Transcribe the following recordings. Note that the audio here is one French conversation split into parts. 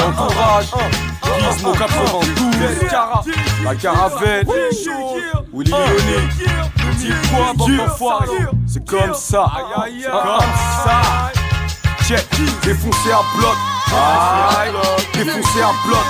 l'entourage, Gizmo 92, la caravelle, Willy Leoni, petit quoi, bon enfoiré, c'est comme ça, comme ça. Check, défoncé à bloc, défoncé à bloc,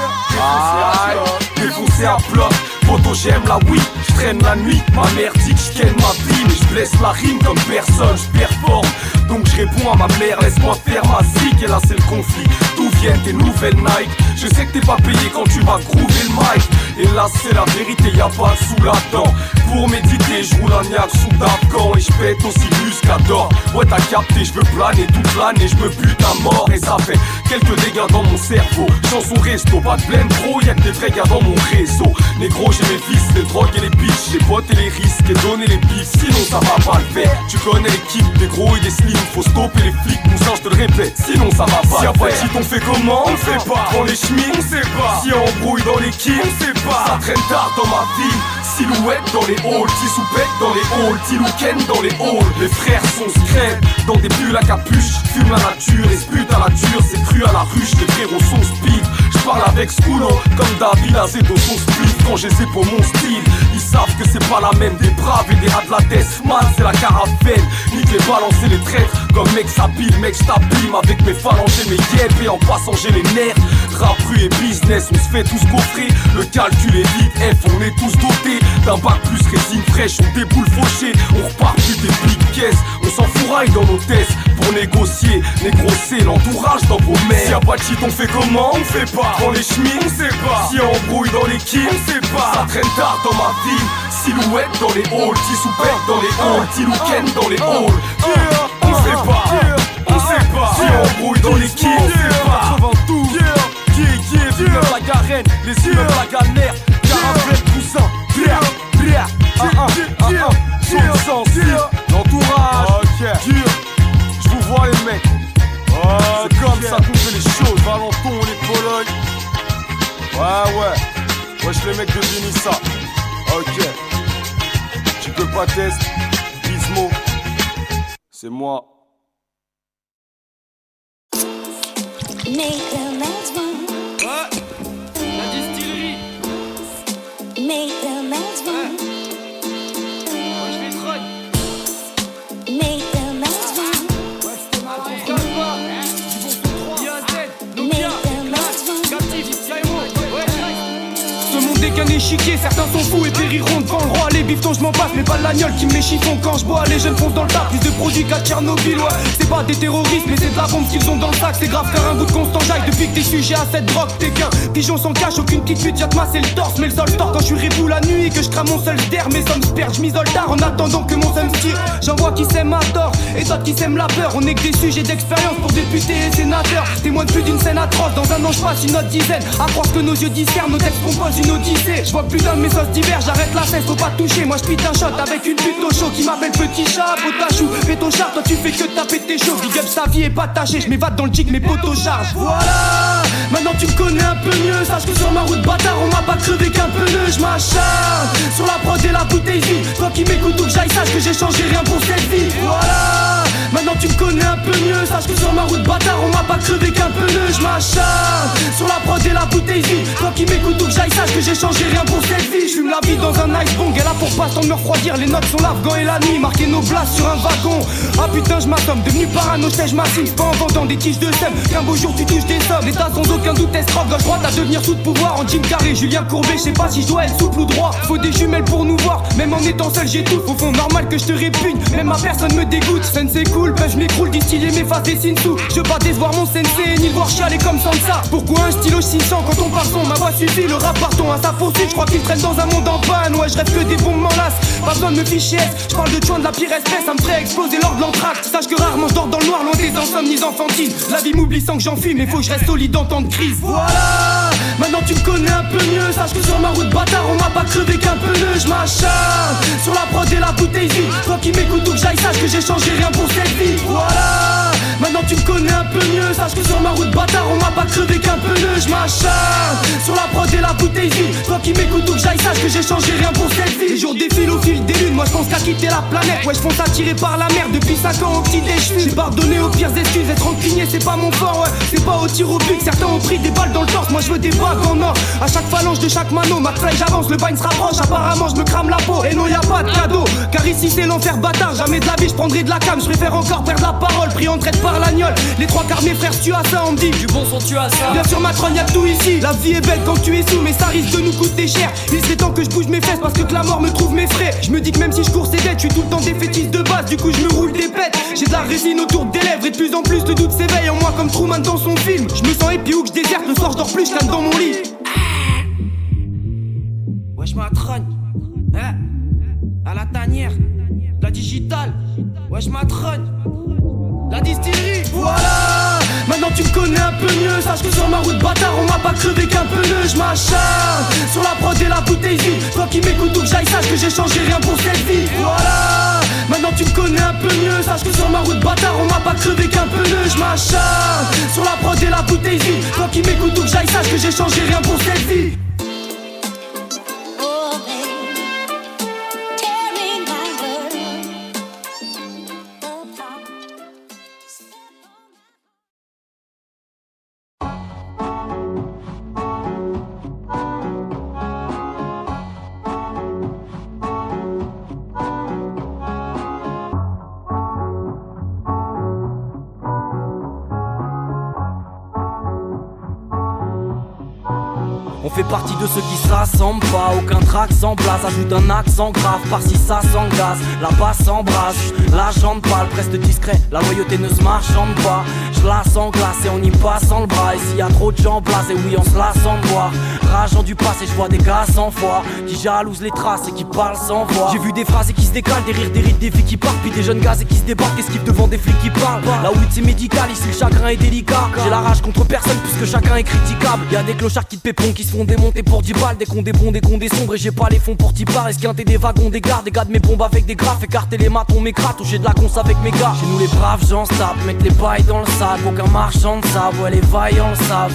défoncé à bloc. Poto j'aime la weed, j'traîne la nuit. Ma mère dit que j'ken ma vie, mais j'blesse la rime comme personne, j'performe. Donc j'réponds à ma mère, laisse-moi faire ma zik. Et là c'est le conflit, d'où viennent tes nouvelles Nike? Je sais que t'es pas payé quand tu vas groover le mic. Et là c'est la vérité, y'a pas de sous là-dedans. Pour méditer, j'roule un niaque sous d'Afghan. Et j'pète aussi muscador. Ouais t'as capté, j'veux planer toute l'année, j'me bute à mort. Et ça fait quelques dégâts dans mon cerveau. Chanson resto, pas de blême bro, y'a que des vrais gars dans mon réseau. Négro j'ai mes fils, les drogues et les bitches, les potes et les risques et donner les bifs, sinon ça va pas le faire. Tu connais l'équipe, des gros et des slims, faut stopper les flics, Moussa je te le répète, sinon ça va pas. Si y'a pas de shit on fait comment? On sait pas. Dans les chemins, on sait pas. Si y'a embrouille dans l'équipe, on sait pas. Ça traîne tard dans ma ville, silhouette dans les halls, Tissoupette dans les halls, Tilouken dans les halls. Les frères sont secrets, dans des bulles à capuche, fume la nature et spute à la dure, c'est cru à la ruche, les frérots sont speed. J'parle avec Skulo, comme David Azedo son split. Quand j'ai pour mon style, ils savent que c'est pas la même. Des braves et des rats de la death, man c'est la caravelle. Nique les balancer les traîtres, comme mec s'habille, mec j't'abîme. Avec mes phalanges et mes guêpes et en passant j'ai les nerfs. Rap, rue et business, on se fait tous coffrer. Le calcul est vite, F on est tous dotés d'un bac plus résine fraîche, on déboule fauché. On repart plus des big caisses, on s'enfouraille dans nos tests. Pour négocier, négocier l'entourage dans vos mères. Si y'a pas de shit on fait comment? On fait pas. Dans les chemins, on sait pas. Si y'a embrouille dans l'équipe, on sait pas. Ça traîne tard dans ma ville, silhouette dans les halls, Tissoupette dans les halls, Tilouken dans les halls. On sait pas, on sait pas. Si y'a embrouille dans l'équipe, on sait pas. 92, Villeneuve la Garenne, les immeubles la galère, caravelle cousin, l'entourage, je vous vois les mecs. C'est comme ça qu'on fait les choses, Valenton, les Pologne. Ouais, wesh les mecs de Vinissa. Ok, tu peux pas tester, Gizmo, c'est moi. Make the man's one. Ouais, la distillerie. Make the man's one. Moi je les troll. Make the man's one. Ouais, c'était mal. Calme-toi. IAZ, Nokia, Captif, Caïmo. Ouais, ce monde est qu'un échiquier, certains sont fous et périront devant le roi. Les biftons je m'en passe, mais pas l'agnole qui me les chiffons quand je bois. Les jeunes foncent dans le tas, plus de produits qu'à Tchernobyl. Ouais, c'est pas des terroristes, mais c'est de la bombe qu'ils ont dans le sac. C'est grave car un bout de constant jaille depuis que t'es sujet à cette drogue. T'es qu'un pigeon sans cache, aucune petite pute vient te masser le torse. Mais le sol tord quand je suis rébou la nuit et que je crame mon seul d'air. Mes hommes se perdent, je m'isole tard en attendant que mon seum se tire. J'en vois qui s'aiment à tort et d'autres qui s'aiment la peur. On est que des sujets d'expérience pour députés et sénateurs. Témoin de plus d'une scène atroce, dans un an je passe une autre dizaine. À croire que nos yeux discernent, nos textes composent une odyssée. Je vois plus d'un de mes sauces d'hiver, j'arrête la cesse, faut pas toucher. Moi je pite un shot avec une pute au chaud qui m'appelle petit chat, potachou. Fais ton char, toi tu fais que taper tes choses. Big up sa vie est pas tachée, je m'évade dans le jig, mes potos chargent. Voilà, maintenant tu me connais un peu mieux. Sache que sur ma route bâtard, on m'a pas crevé qu'un pneu. Je m'acharne sur la prod et la bouteille vide. Toi qui m'écoutes ou que j'aille, sache que j'ai changé rien pour cette vie. Voilà, maintenant tu me connais un peu mieux. Sache que sur ma route bâtard, on m'a pas crevé qu'un pneu. Je m'acharne sur la prod et la bouteille vide. Toi qui m'écoutes ou que j'aille, sache que j'ai changé rien pour cette vie. Je fume la vie dans un ice bong, et là pour pas tant me refroidir. Les notes sont l'Afghan et la nuit, marquer nos places sur un wagon. Ah putain je m'assomme, devenu parano, je m'assigne. Pas en vendant des tiges de sème, qu'un beau jour tu touches des sommes. L'état sans aucun doute escroque, gauche droite à devenir sous de pouvoir. En Jim Carrey, Julien Courbet, je sais pas si je dois être souple ou droit. Faut des jumelles pour nous voir, même en étant seul j'étouffe. Au fond normal que je te répugne, même ma personne me dégoûte. Scène c'est cool, ben je m'écroule, distiller mes faces des sous. Je veux pas décevoir mon sensei, ni le voir chialer comme Sansa. Pourquoi un stylo 600 quand on part son, ma voix suffit. Le rap partons à sa poursuite, je crois qu'il traîne dans un monde en panne. Ouais je rêve que des bombes m'enlacent, pas besoin de me ficher. Je parle de chouin de la pire espèce, ça me ferait exploser lors de l'entracte. Sache que rarement je dors dans le noir, loin des insomnies enfantines. La vie m'oublie sans que j'en fume, mais faut que je reste solide en temps de crise. Voilà, maintenant tu me connais un peu mieux. Sache que sur ma route bâtard, on m'a pas crevé qu'un pneu. Je m'acharne sur la prod et la bouteille vide. Toi qui m'écoutes ou que j'aille, sache que j'ai changé rien pour cette vie. Voilà, maintenant tu me connais un peu mieux. Sache que sur ma route route bâtard, on m'a pas crevé qu'un pneu. J'm'acharne sur la prod et la bouteille vide. Toi qui m'écoutes ou que j'aille, sache que j'ai changé rien pour cette vie. Les jours défilent au fil des lunes, moi j'pense qu'à quitter la planète. Ouais j'fonce attiré par la mer depuis 5 ans au petit déj. J'ai pardonné aux pires excuses, être rancunier c'est pas mon fort, ouais. C'est pas au tir au but, certains ont pris des balles dans le torse. Moi je veux des bagues en or, à chaque phalange de chaque mano. McFly j'avance, le bagne se rapproche, apparemment je me crame la peau. Et non y'a pas de cadeau, car ici c'est l'enfer bâtard. Jamais de la vie je prendrai de la cam, je préfère encore perdre la parole. Pris en traite par l'agnole, les trois quarts mes frères tu as ça on me dit. Du bon son tu as ça. Bien sûr ma trogne y'a tout ici, la vie est belle quand tu es sous. Mais ça risque de nous coûter cher, il serait temps que je bouge mes fesses parce que la mort me trouve mes frais. Je me dis que même si je cours c'est dead, je suis tout le temps défaitiste de base. Du coup je me roule des pètes, j'ai de la résine autour des lèvres. Et de plus en plus le doute s'éveille en moi comme Truman dans son film. Je me sens épi où que je déserte, le soir je dors plus, je calme dans mon lit. Wesh ma trogne, hein, à la tanière, la digitale. Wesh ma trogne, la distillerie. Voilà, maintenant tu me connais un peu mieux. Sache que sur ma route bâtard on m'a pas crevé qu'un pneu. J'm'acharne sur la prod et la bouteille vide. Toi qui m'écoutes ou que j'aille, sache que j'ai changé rien pour cette vie. Voilà, maintenant tu me connais un peu mieux. Sache que sur ma route bâtard on m'a pas crevé qu'un pneu. J'm'acharne sur la prod et la bouteille vide. Toi qui m'écoutes ou que j'aille, sache que j'ai changé rien pour cette vie. Oh, baby, tearing my world apart. On fait partie de ceux qui se rassemblent pas, aucun track sans place. Ajoute un accent grave, par-ci ça s'engaze. La basse s'embrasse, la jante pâle, presque discret. La loyauté ne se marchande pas. Je la sens glacée, on y passe sans le bras. Ici y a trop de gens blasés, oui on se la sent boire. Rageant du passé, je vois des gars sans foi qui jalousent les traces et qui parlent sans voix. J'ai vu des phrases qui se décalent, des rires, des rides, des filles qui partent. Puis des jeunes gaz et qui se débarquent, esquivent devant des flics qui parlent. La weed c'est médical, ici le chagrin est délicat. J'ai la rage contre personne puisque chacun est critiquable. Y'a des clochards qui te péperont, qui se font démonter pour 10 balles. Des cons, des bons, des cons, des sombres. Et j'ai pas les fonds pour t'y part. Esquinter des wagons, des gardes, des gars de mes bombes avec des graphes. Écarter les maths, on m'écrate. Toucher de la cons avec mes gars. Chez nous les braves gens se tapent, mettre les bails dans le sac. Aucun marchand ne savent, ouais les vaillants le savent.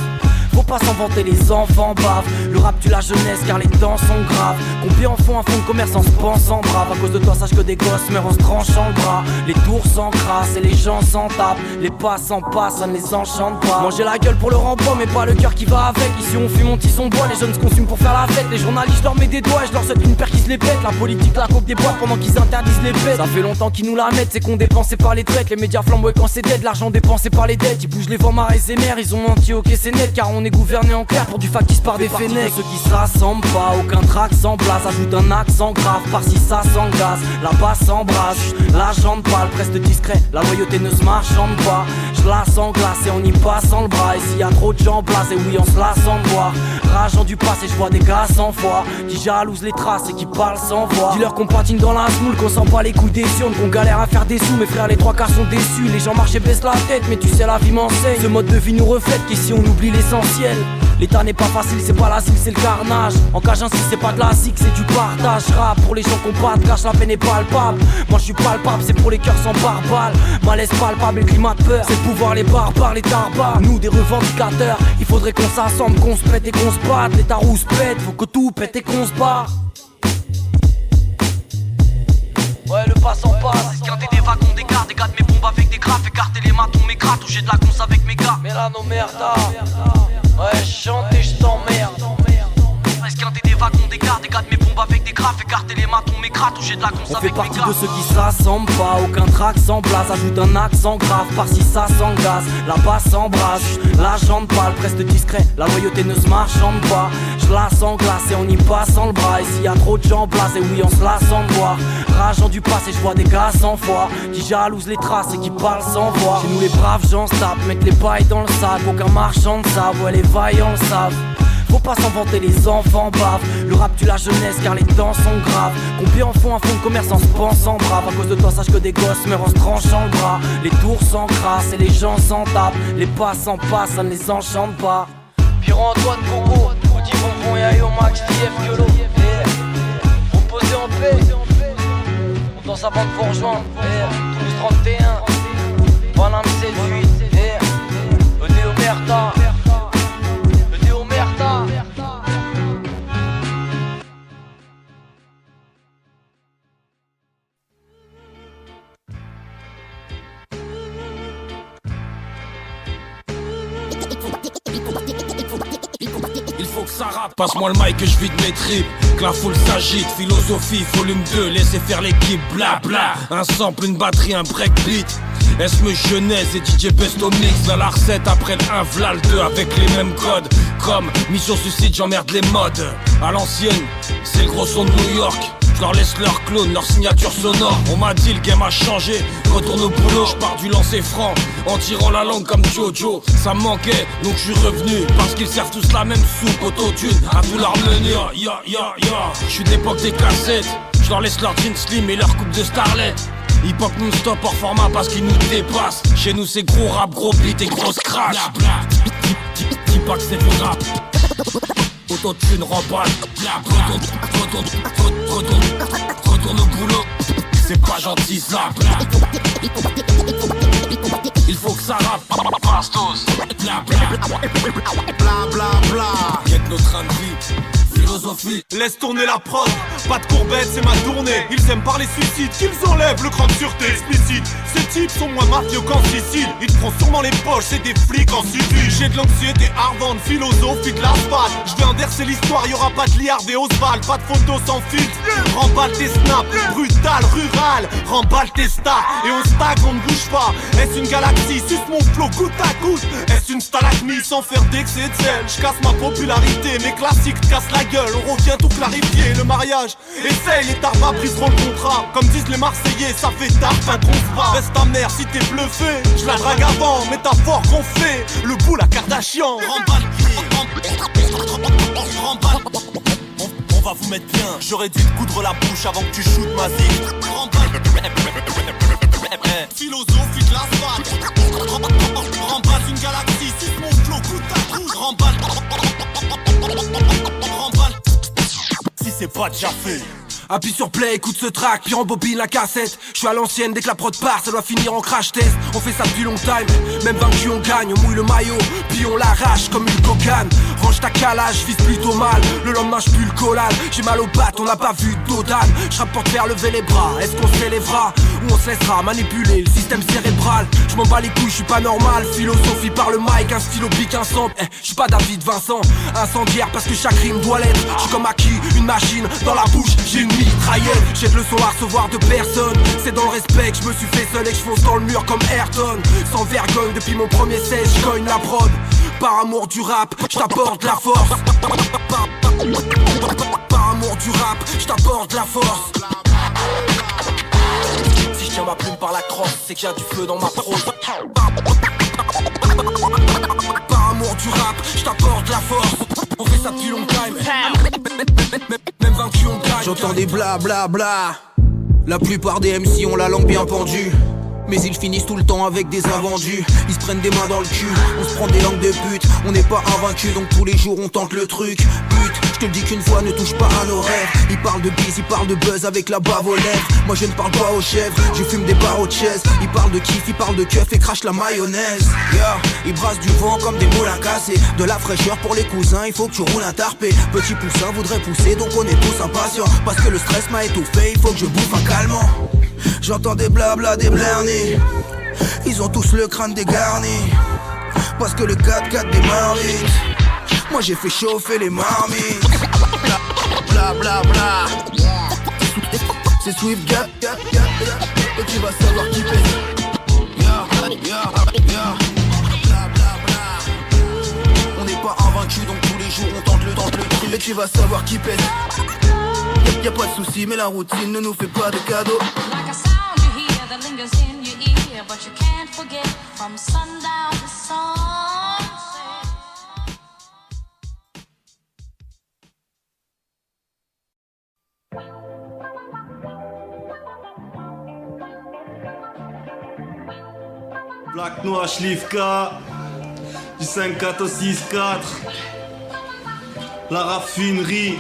Faut pas s'inventer, les enfants bavent. Le rap tue la jeunesse car les temps sont graves. Combien en font un fonds de commerce en se pensant brave. À cause de toi sache que des gosses meurent en se tranchant le bras. Les tours s'encrassent et les gens s'en tapent. Les passants passent, ça ne les enchante pas. Manger la gueule pour le rempart mais pas le cœur qui va avec. Ici on fume, on tisse, on boit. Les jeunes se consument pour faire la fête. Les journalistes leur mettent des doigts et je leur souhaite une paire qui se les pète. La politique la coque des boîtes pendant qu'ils interdisent les bêtes. Ça fait longtemps qu'ils nous la mettent, c'est qu'on dépensé par les traites. Les médias flambent quand c'est dead, l'argent dépensé par les dettes. Ils bougent les vents, marées et mers, ils ont menti, ok c'est net. Car on est gouverné en clair pour du factice par des fenêtres. Ceux qui se rassemblent pas, aucun track sans place. Ajoute un accent grave, par-ci ça s'engaze. La basse s'embrasse, la jante pâle, presque discret. La loyauté ne se marchande pas. Je la sens glacée, on y passe sans le bras. Et s'il y a trop de gens blasés, oui on se la sent boire. Rageant du passé, je vois des gars sans foi qui jalousent les traces et qui parlent sans voix. Dis-leur qu'on patine dans la smoule, qu'on sent pas les coups des urnes, qu'on galère à faire des sous. Mes frères les trois quarts sont déçus. Les gens marchent et baissent la tête, mais tu sais la vie m'enseigne. Ce mode de vie nous reflète qu'ici on oublie l'essentiel. L'état n'est pas facile, c'est pas l'asile, c'est le carnage. En cage ainsi, c'est pas de la zig, c'est du partage. Rap pour les gens qu'on pas de cash, la peine est palpable. Moi je suis palpable, c'est pour les cœurs sans pare-balles. Malaise palpable et le climat de peur, c'est le pouvoir, les barbares, les tarbares. Nous des revendicateurs, il faudrait qu'on s'assemble, qu'on se pète et qu'on se batte. Les taroux se pètent, faut que tout pète et qu'on se barre. Ouais le passant passe, esquinter des wagons, des gardes, des gars de mes bombes avec des graphes. Écarter les maths, on m'écrate, toucher de la cons avec mes gars. Mais là nos merda. Ouais, chante et je t'emmerde. Esquinter des wagons, des gardes, des gars de mes bombes avec des graphes. Écarter les maths, on m'écrate, toucher de la cons avec mes gars. On fait partie de ceux qui se rassemblent pas, aucun track sans place. Ajoute un accent grave, par-ci ça s'engaze. La basse s'embrasse, la jante pâle, presque discret. La loyauté ne se marchande pas. Je la sens glacée, on y passe sans le bras. Et s'il y a trop de gens blasés, oui on se la sent boire. Rageant du passé, je vois des gars sans foi qui jalousent les traces et qui parlent sans voix. Chez nous les braves gens se tapent, mettent les bails dans le sac. Aucun marchand ne savent, ouais les vaillants le savent. Faut pas s'inventer, les enfants bavent. Le rap tue la jeunesse car les temps sont graves. Combien en font un fonds de commerce en se pensant brave. À cause de toi sache que des gosses meurent en se tranchant le bras. Les tours s'encrassent et les gens s'en tapent. Les passants passent, ça ne les enchante pas. Pierre-Antoine Bourbeau, Audi Bonbon et Ayo Max, TF Yolo. Reposez en paix. On danse avant de vous rejoindre. Toulouse 31, Paname 78. Néo Merc. que ça rappe. Passe-moi le mic que je vide mes tripes, que la foule s'agite. Philosophie, volume 2, laissez faire l'équipe, bla bla. Un sample, une batterie, un breakbeat. Esme Genèse et DJ Besto Mix. Dans la recette après le 1, v'là le 2 avec les mêmes codes. Comme Mission Suicide, j'emmerde les modes. À l'ancienne, c'est le gros son de New York. Je leur laisse leur clone, leur signature sonore. On m'a dit le game a changé, retourne au boulot. Je pars du lancer franc, en tirant la langue comme Jojo. Ça me manquait, donc je suis revenu. Parce qu'ils servent tous la même soupe, autotune, à tout leur menu. Je suis d'époque des cassettes. Je leur laisse leur jeans slim et leur coupe de starlet. Hip-hop non-stop hors format parce qu'ils nous dépassent. Chez nous c'est gros rap, gros beat et grosse crash. Dis pas que c'est du rap. Autotune, remballe. Retourne au boulot. C'est pas gentil ça. Il faut que ça rappe. Bastos. Bla bla bla. Guette nos trains de vie. Philosophie. Laisse tourner la prod, pas de courbette, c'est ma tournée. Ils aiment parler suicide, qu'ils enlèvent le cran de sûreté explicite. Ces types sont moins mafieux qu'en Sicile. Ils te prennent sûrement les poches, c'est des flics en civil. J'ai de l'anxiété ardente, philosophie de l'asphalte. Je vais inverser l'histoire, y'aura pas de Liard et Oswald. Pas de photos sans filtre, remballe tes snaps. Brutal, rural, remballe tes stars. Et on stagne, on ne bouge pas. Est-ce une galaxie, suce mon flow goutte à goutte. Est-ce une stalagmite sans faire d'excès de sel. Je casse ma popularité, mes classiques te cassent la gueule. On revient tout clarifier, le mariage. Essaye, les tarbas briseront le contrat. Comme disent les Marseillais, ça fait tard, fin trompe pas. Baisse ta mère si t'es bluffé. Je la drague avant, métaphore qu'on fait. Le bout, la Kardashian. Remballe, on va vous mettre bien. J'aurais dû te coudre la bouche avant que tu shootes ma zig. Remballe, philosophie de l'asphalte. Remballe une galaxie, suce mon flow, coup à coup. Remballe. Si c'est pas déjà fait. Appuie sur play, écoute ce track, puis rembobine la cassette. Je suis à l'ancienne, dès que la prod part, ça doit finir en crash test. On fait ça depuis long time, même vaincu on gagne. On mouille le maillot, puis on l'arrache comme une cocaine. Range ta calage, vise plutôt mal. Le lendemain je pue le collal, j'ai mal aux pattes, on n'a pas vu d'Odan. Je rappe pour te faire lever les bras, est-ce qu'on se lèvera ou on se laissera manipuler le système cérébral. Je m'en bats les couilles, je suis pas normal. Philosophie par le mic, un stylo pique, un sample. Je suis pas David Vincent, incendiaire parce que chaque rime doit l'être. Je suis comme Aki, une machine, dans la bouche j'ai une mitraillette. J'ai de leçons à recevoir de personne. C'est dans le respect que je me suis fait seul et que je fonce dans le mur comme Ayrton. Sans vergogne depuis mon premier 16, je cogne la prod. Par amour du rap, je t'apporte la force. Par amour du rap, je t'apporte la force. Si je tiens ma plume par la crosse, c'est qu'il y a du feu dans ma prose. Par amour du rap, je t'apporte la force. On fait ça depuis long time. Même vaincu on gagne. J'entends des bla bla bla. La plupart des MC ont la langue bien pendue. Mais ils finissent tout le temps avec des invendus. Ils se prennent des mains dans le cul, on se prend des langues de pute. On n'est pas invaincus donc tous les jours on tente le truc. Pute, je te le dis qu'une fois ne touche pas à nos rêves. Ils parlent de bise, ils parlent de buzz avec la bave aux lèvres. Moi je ne parle pas aux chèvres, je fume des barreaux de chaise. Ils parlent de kiff, ils parlent de keuf et crachent la mayonnaise. Yeah, ils brassent du vent comme des moulins cassés. De la fraîcheur pour les cousins, il faut que tu roules un tarpé. Petit poussin voudrait pousser donc on est tous impatients. Parce que le stress m'a étouffé, il faut que je bouffe un calmant. J'entends des blabla, des blernis. Ils ont tous le crâne dégarni. Parce que le 4x4 démarre vite. Moi j'ai fait chauffer les marmites. Bla bla bla. C'est Swift Gap, gap, gap, gap. Et tu vas savoir qui paye. Ya, ya, ya. Bla bla bla. On n'est pas invaincus donc tous les jours on tente le truc. Et tu vas savoir qui pèse. Y'a pas de soucis mais la routine ne nous fait pas de cadeaux. Like a sound you hear that lingers in your ear, but you can't forget from sundown to sunset. Black Noir Schlifka, du 5-4 au 6-4, la raffinerie.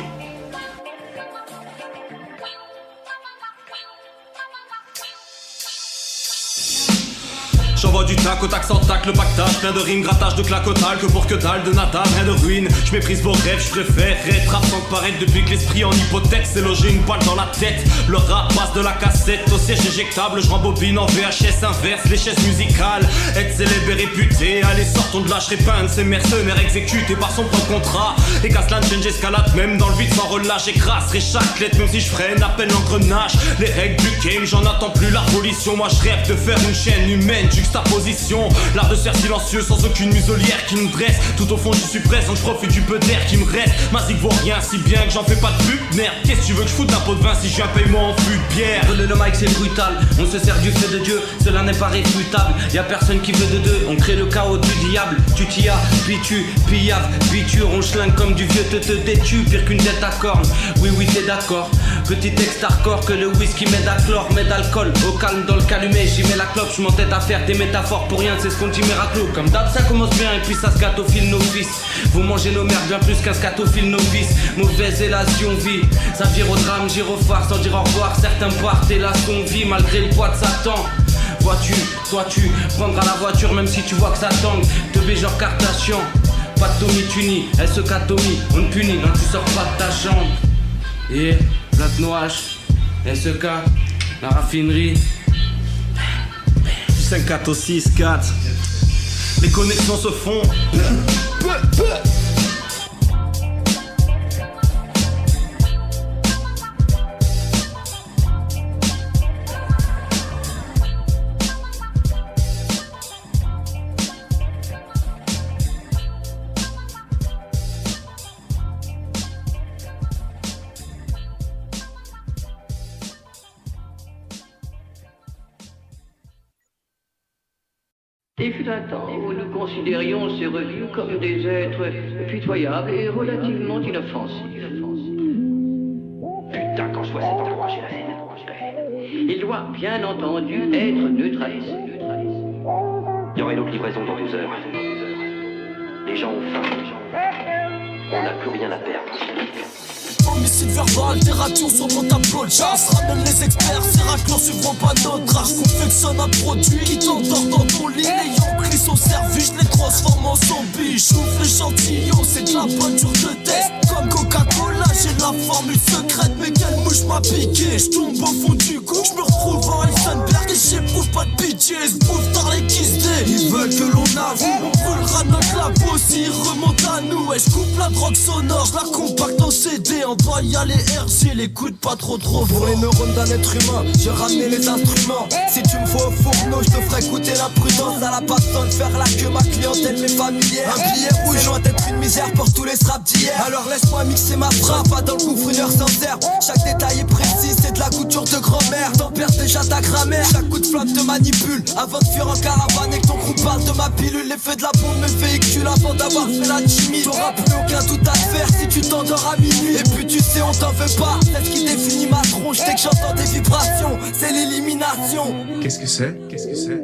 J'envoie du tac au tac sans tac, le pactage, plein de rimes, grattage de clacotal, que pour que dalle de nata, rien de ruine. Je méprise vos rêves, je préfère être rap sans paraître depuis que l'esprit en hypothèque s'est logé une balle dans la tête. Le rap passe de la cassette au siège éjectable, je rembobine en VHS inverse les chaises musicales. Être célèbre et réputé, allez sortons de lâche répandre ces mercenaires exécutés par son propre contrat. Et Caslan change escalade même dans le vide sans relâche, écraserai chaque lettre même si je freine à peine l'engrenage. Les règles du game, j'en attends plus l'abolition. Moi je rêve de faire une chaîne humaine, juxtaposition. L'art de se faire silencieux sans aucune muselière qui me dresse. Tout au fond je suis présent, je profite du peu d'air qui me reste. Ma zig vaut rien si bien que j'en fais pas de pub. Merde, qu'est-ce que tu veux que je foute un pot de vin si je viens paye-moi en fût de bière. Voler le mic c'est brutal, on se sert du feu de Dieu, cela n'est pas réfutable. Y'a personne qui veut de deux, on crée le chaos du diable. Tu t'y as, puis tu, pillave, biture. On schlingue comme du vieux te détu, pire qu'une tête à corne. Oui oui t'es d'accord, petit texte hardcore que le whisky met à chlore, met d'alcool. Au calme dans le calumet, j'y mets la clope, je m'entête à faire des métaphores pour rien, c'est ce qu'on dit miracle. Comme d'hab ça commence bien et puis ça se gâte au fil novice. Vous mangez nos merdes bien plus qu'un scatophile novice. Mauvaise élation vie, ça vire au drame, gyrophare sans dire au revoir. Certains partent et là son vie malgré le poids de Satan. Vois-tu, toi tu prendras la voiture même si tu vois que ça tangue. Teubé genre Kardashian, pas de Tommy Tuni, SK Tommy, on te punit, non tu sors pas de ta chambre. Et Black Noache, SK, la raffinerie. 5-4 au 6-4. Les connexions se font. Il fut un temps où nous considérions ces revues comme des êtres pitoyables et relativement inoffensifs. Putain, quand je vois cet endroit, j'ai la haine. Il doit, bien entendu, être neutralisé. Il y aura une autre livraison dans 12 heures. Les gens ont faim. On n'a plus rien à perdre. Homicide verbal, littérature sur mon tableau de chasse. Ramène les experts, c'est raclure, suivront pas notre art. Confectionne un produit qui t'endort dans ton lit. Ayant pris son service, je les transforme en zombies. J'ouvre l'échantillon, c'est de la bonne dure de test. Comme Coca-Cola, j'ai la formule secrète. Mais quelle mouche m'a piqué, je tombe au fond du coup. Je me retrouve en Heisenberg et j'éprouve pas de pitié. Se bouffe dans les kissés. Ils veulent que l'on avoue, on brûlera notre labo s'ils remontent à nous. Et je coupe la drogue sonore, je la compacte en CD. En bas y'a les RG, les coudes pas trop fort. Pour les neurones d'un être humain, j'ai ramené les instruments. Si tu me vois au fourneau, je te ferai goûter la prudence. À la bastonne, faire la queue, ma clientèle m'est familière. Un billet rouge, loin d'être une misère pour tous les straps d'hier. Alors laisse-moi mixer ma frappe, pas dans le gouffre, une heure sans terre. Chaque détail est précis, c'est de la couture de grand-mère. T'en perds déjà ta grammaire, chaque coup de flamme te manipule. Avant de fuir en caravane et que ton groupe parle de ma pilule. L'effet de la bombe me véhicule avant d'avoir fait la chimie. T'auras plus aucun tout à faire si tu t'endors à minuit. Et puis tu sais on t'en veut pas, c'est ce qui définit ma tronche. Dès que j'entends des vibrations, c'est l'élimination. Qu'est-ce que c'est?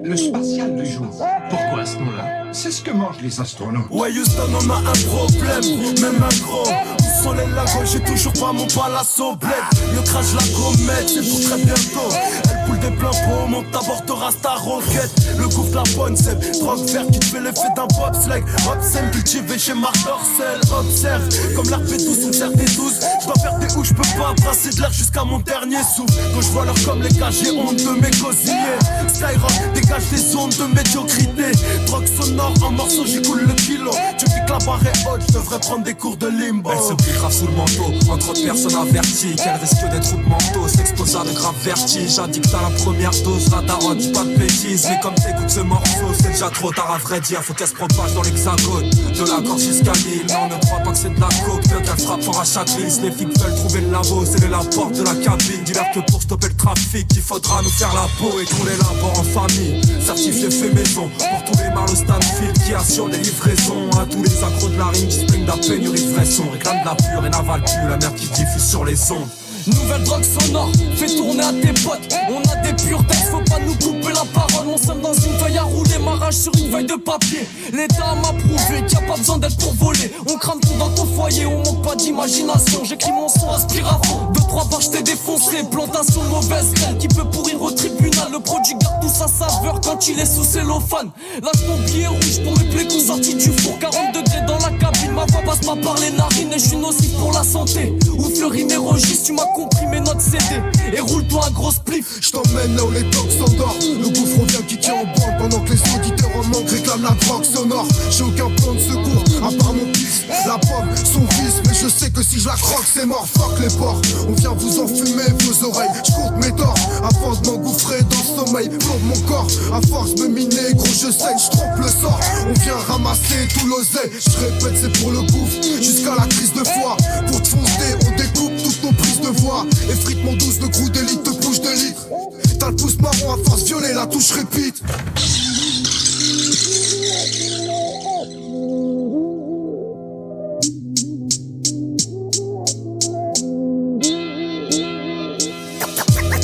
Le spatial du jour. Pourquoi ce nom-là? C'est ce que mangent les astronautes. Ouais Houston on a un problème, même un gros. Où sont les lagos, j'ai toujours pas mon palazzo bled. Le crash la comète, c'est pour très bientôt. Elle poule des pleins pots, monte t'abortera ta roquette. Le gouffre la bonne sève, drogue vert qui te fait l'effet d'un bobsleigh. Obscène cultivé chez Marc Dorcel. Observe, comme l'herbe douce, on sert des douces. Je dois faire des houes, je peux pas brasser de l'air jusqu'à mon dernier souffle. Quand je vois l'heure comme les cages, j'ai honte de mes gosillers. Skyrock dégage des ondes de médiocrité. Drogue sonore en morceaux, j'y coule le kilo. Tu piques la barre est haute, je devrais prendre des cours de limbo. Elle se plie grave sous le manteau, entre autres personnes averties qu'elle risque des troubles mentaux, s'expose à de graves vertiges. J'indique à la première dose, la daronne, dis pas de bêtises. Mais comme t'écoutes ce morceau, c'est déjà trop tard à vrai dire. Faut qu'elle se propage dans l'hexagone, de la Corse jusqu'à l'île. Mais on ne croit pas que c'est de la coke, bien qu'elle frappe fort à chaque liste. Les flics veulent trouver le labo, c'est la porte de la cabine. Dis-leur que pour stopper le trafic, il faudra nous faire la peau et tous les labos en famille. Certifié fait maison, pour tous les Marlowe Stanfield qui assurent les livraisons. À tous les accros de la rime qui se plaignent de la pénurie de vrais sons. Réclame de la pure et n'avale plus la merde qui diffuse sur les ondes. Nouvelle drogue sonore, fais tourner à tes potes. On a des purs textes, faut pas nous couper la parole. On sème dans une feuille à rouler, ma rage sur une feuille de papier. L'État m'a prouvé qu'il n'y a pas besoin d'être pour voler. On crame tout dans ton foyer, on manque pas d'imagination. J'écris mon son, aspire à fond. 2-3 barres, j't'ai défoncé. Plantation mauvaise graine qui peut pourrir au tribunal. Le produit garde tout sa saveur quand il est sous cellophane. Lâche mon billet rouge pour mes plécos sortis du four. 40 degrés dans la cabine, ma voix passe pas par les narines. Et je suis nocif pour la santé. Où fleurit mes registres, tu m'as compris mes notes CD. Et roule-toi un gros spliff. J't'emmène là où les tocs s'endorment. Le gouffre revient qui tient en bande pendant que les auditeurs en manque réclament la drogue sonore. J'ai aucun plan de secours, à part mon pisse. La pomme, son fils, mais je sais que si je la croque c'est mort. Fuck les porcs, on vient vous enfumer vos oreilles. J'compte mes torts, avant de m'engouffrer dans le sommeil. Plombe mon corps, à force de me miner, gros je saigne, j'trompe le sort. On vient ramasser tout l'oseille, j'répète c'est pour le gouffre. Jusqu'à la crise de foi, pour te foncer on découpe toutes nos prises de voix. Effrite mon douce, le crew d'élite te bouge de litres. T'as le pouce marron à force violer, la touche répite.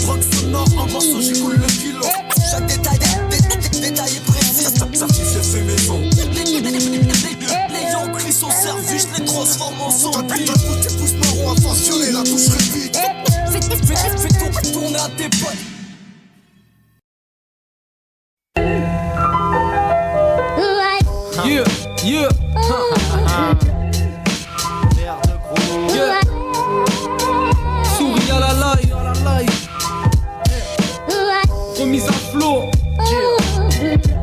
Drogue sonore, en morceaux, j'écoule le kilo. Chaque détail est précis. Certifié fait maison. Les Yankees sont servis, j'les transforme en son. T'as le pouce marron à force violer, la touche répite. Fais tourner à tes potes. Yeah, yeah, yeah. Souris à la live, remise à flot.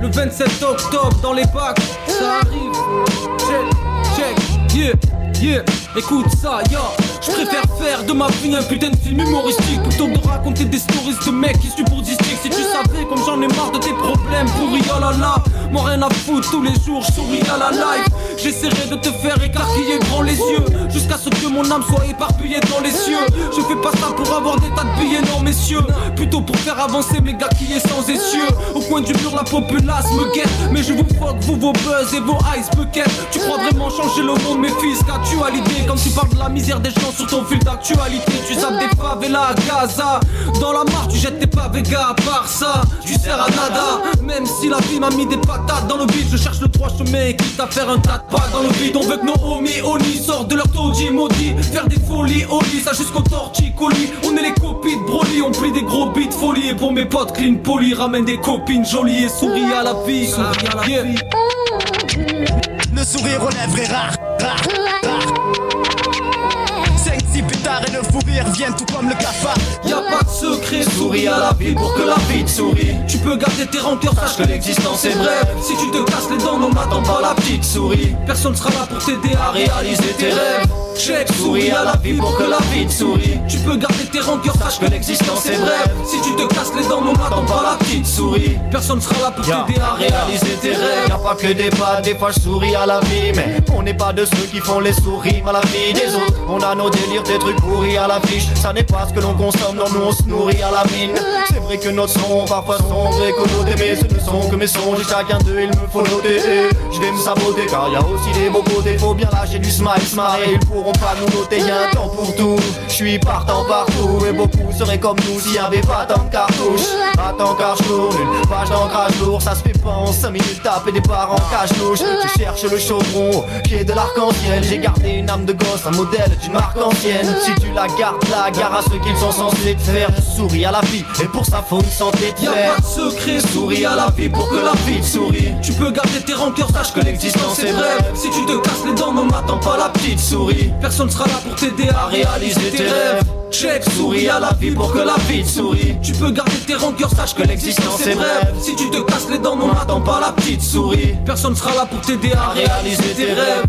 Le 27 octobre dans les bacs, ça arrive. Check, yeah. Écoute ça, ya. Je préfère faire de ma vie un putain de film humoristique plutôt que de raconter des stories de mecs issus pour district. Si tu savais comme j'en ai marre de tes problèmes pourris, oh là là. Moi rien à foutre, tous les jours je souris à la live. J'essaierai de te faire écarquiller grand les yeux jusqu'à ce que mon âme soit éparpillée dans les cieux. Je fais pas ça pour avoir des tas de billets, non messieurs, plutôt pour faire avancer mes gars qui est sans essieux. Au coin du mur la populace me guette, mais je vous fuck vous vos buzz et vos ice buckets. Tu crois vraiment changer le monde mes fils, qu'as-tu à l'idée quand tu parles de la misère des gens sur ton fil d'actualité? Tu zappes des favelas à Gaza, dans la mare tu jettes tes pavés gars. À part ça, tu sers à nada. Même si la vie m'a mis des patates dans le vide, je cherche le droit chemin et quitte à faire un tas de pas dans le vide. On veut que nos homies Oni sortent de leur taudis maudits, faire des folies au lit, ça jusqu'au torticolis. On est les copies de Broly, on plie des gros beats folie. Et pour mes potes clean poli, ramène des copines jolies et souris à la vie. Yeah. Le sourire aux lèvres est rare. 5-6 pétards et le fou rire viennent tout comme le cafard. Y'a pas de secret, souris à la vie pour que la vie te sourie. Tu peux garder tes rancœurs, sache que l'existence est brève. Si tu te casses les dents, non m'attends pas la petite souris. Personne sera là pour t'aider à réaliser tes rêves. Check, souris à la vie pour que la vie te sourie. Tu peux garder tes rancœurs, sache que l'existence est brève. Si tu te casses les dents, non m'attends pas la petite souris. Personne sera là pour t'aider à réaliser tes rêves. Y'a pas que des pas, des fois je souris à la vie. Mais on n'est pas de ceux qui font les souris à la vie des autres. On a nos délires, des trucs pourris à l'affiche. Ça n'est pas ce que l'on consomme, non nous on se nourrit à la mine. C'est vrai que nos sons parfois sont vrai connotés, mais ce ne sont que mes songes. Et chacun d'eux il me faut noter. Je vais me saboter car y'a aussi des beaux côtés. Faut bien lâcher du smile, se marrer. Ils pourront pas nous noter, y'a un temps pour tout. Je suis partant partout et beaucoup seraient comme nous s'il y avait pas tant de cartouches. Attends car je tourne une page d'ancrage lourd. Ça se fait pas en 5 minutes, taper des parents cache-louche. Je cherche le chaudron, pied de l'arc-en-ciel. J'ai gardé une âme de gosse, un modèle d'une marque ancienne. Si tu la gardes, la gare à ceux qu'ils sont censés te faire. Je souris à la vie et pour ça faut une santé de fer. Y'a pas de secret, souris à la vie pour que la vie te sourie. Tu peux garder tes rancœurs, sache que l'existence est brève. Si tu te casses les dents, ne m'attends pas la petite souris. Personne sera là pour t'aider à réaliser tes rêves. Check, souris à la vie pour que la vie te sourie. Tu peux garder tes rancœurs, sache que l'existence est brève. Si tu te casses les dents, ne m'attends pas la petite souris. Personne sera là pour t'aider à réaliser tes rêves.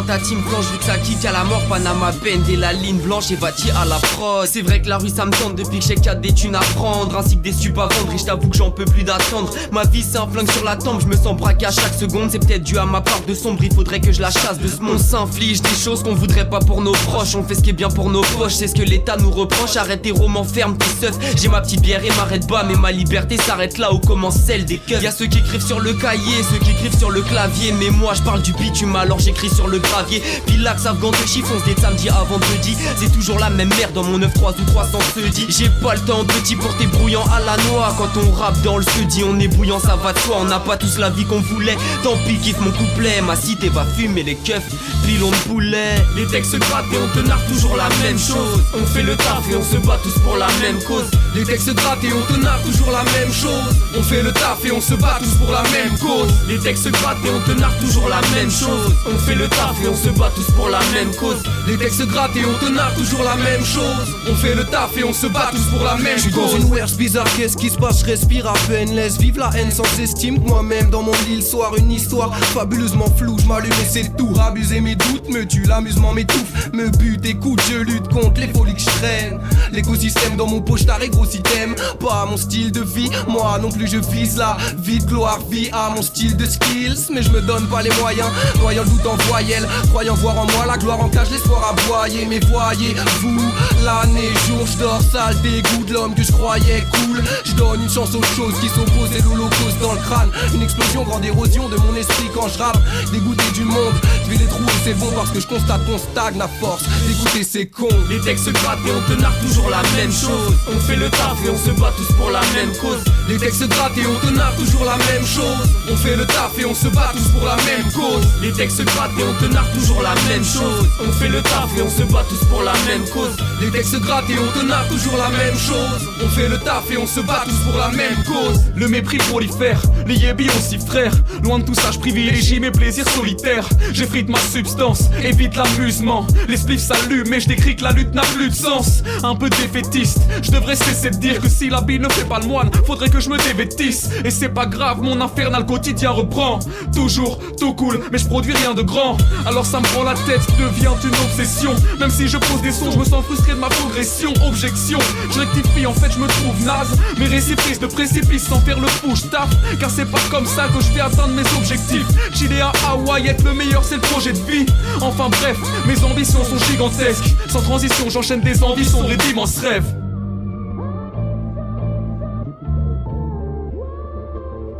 quand ta team planche, vu que ça kick à la mort. Panama Bend et la ligne blanche est bâtie à la prod. C'est vrai que la rue ça me tente depuis que j'ai 4 des thunes à prendre, ainsi que des stupes à vendre. Et je t'avoue que j'en peux plus d'attendre. Ma vie c'est un flingue sur la tempe, je me sens braqué à chaque seconde. C'est peut-être dû à ma part de sombre, il faudrait que je la chasse de ce monde. On s'inflige des choses qu'on voudrait pas pour nos proches. On fait ce qui est bien pour nos poches, c'est ce que l'État nous reproche. Arrête tes romans, ferme tes seufs. J'ai ma petite bière et m'arrête pas, mais ma liberté s'arrête là où commence celle des keufs. Y'a ceux qui écrivent sur le cahier, ceux qui écrivent sur le clavier. Mais moi je parle du bitume, alors j'écris sur le gravier. Pilax, afghan de chiffon, c'est samedi à vendredi. C'est toujours la même merde dans mon 9-3 ou 300 se dit. J'ai pas le temps petit pour tes brouillants à la noix. Quand on rappe dans le se-dit, on est bouillant, ça va de soi. On n'a pas tous la vie qu'on voulait, tant pis kiffe mon couplet. Ma cité va fumer les keufs, pilon de poulet. Les textes grattent et on te narre toujours la même chose. On fait le taf et on se bat tous pour la même cause. Les textes grattent et on te narre toujours la même chose. On fait le taf et on se bat tous pour la même cause. Les textes grattent et on te narre toujours la même chose. On fait le taf et on se bat tous pour la même cause. Les textes grattent et on te narre toujours la même chose. On fait le taf et on se bat tous pour la même cause. J'suis dans une werche bizarre, qu'est-ce qui se passe? Je respire à peine, laisse vivre la haine sans estime. Moi-même dans mon lit le soir, une histoire fabuleusement floue. Je m'allume et c'est tout, abuser mes doutes me tue, l'amusement m'étouffe, me bute, écoute, je lutte contre les folies que je traîne. L'écosystème dans mon pochetard est gros si t'aimes pas mon style de vie, moi non plus je vise la vie de gloire, vie à mon style de skills. Mais je me donne pas les moyens, noyant le doute en voyelles, croyant voir en moi la gloire en cage, l'espoir aboyer. Mais voyez-vous, l'année jour je dors sale, dégoût de l'homme que je croyais cool. Je donne une chance aux choses qui s'opposent et l'holocauste dans le crâne. Une explosion, grande érosion de mon esprit quand je rappe. Dégoûté du monde, je vais les trouver, c'est bon parce que je constate qu'on stagne à force d'écouter ces cons. Les textes grattent et on te narre toujours la même chose. On fait le taf et on se bat tous pour la même cause. Les textes grattent et on te narre toujours la même chose. On fait le taf et on se bat tous pour la même cause. Les textes grattent et on te narre toujours la même chose. On fait le taf et on se bat tous pour la même cause. Les textes grattent et on te narre toujours la même chose. On fait le taf et on se bat tous pour la même cause. Le mépris prolifère, les yébis aussi frères. Loin de tout ça je privilégie mes plaisirs solitaires. J'effrite ma substance, évite l'amusement. Les spliffs s'allument mais je décris que la lutte n'a plus de sens. Un peu défaitiste, je devrais cesser de dire que si l'habit ne fait pas le moine, faudrait que je me dévêtisse. Et c'est pas grave, mon infernal quotidien reprend. Toujours tout cool, mais je produis rien de grand. Alors ça me prend la tête, devient une obsession. Même si je pose des sons, je me sens frustré de ma progression. Objection, je rectifie, en fait je me trouve naze. Mes récipices de précipice sans faire le fou, je taffe. Car c'est pas comme ça que je vais atteindre mes objectifs. Chiller à Hawaï, être le meilleur c'est le projet de vie. Enfin bref, mes ambitions sont gigantesques. Sans transition, j'enchaîne des envies sombres et d'immenses rêves.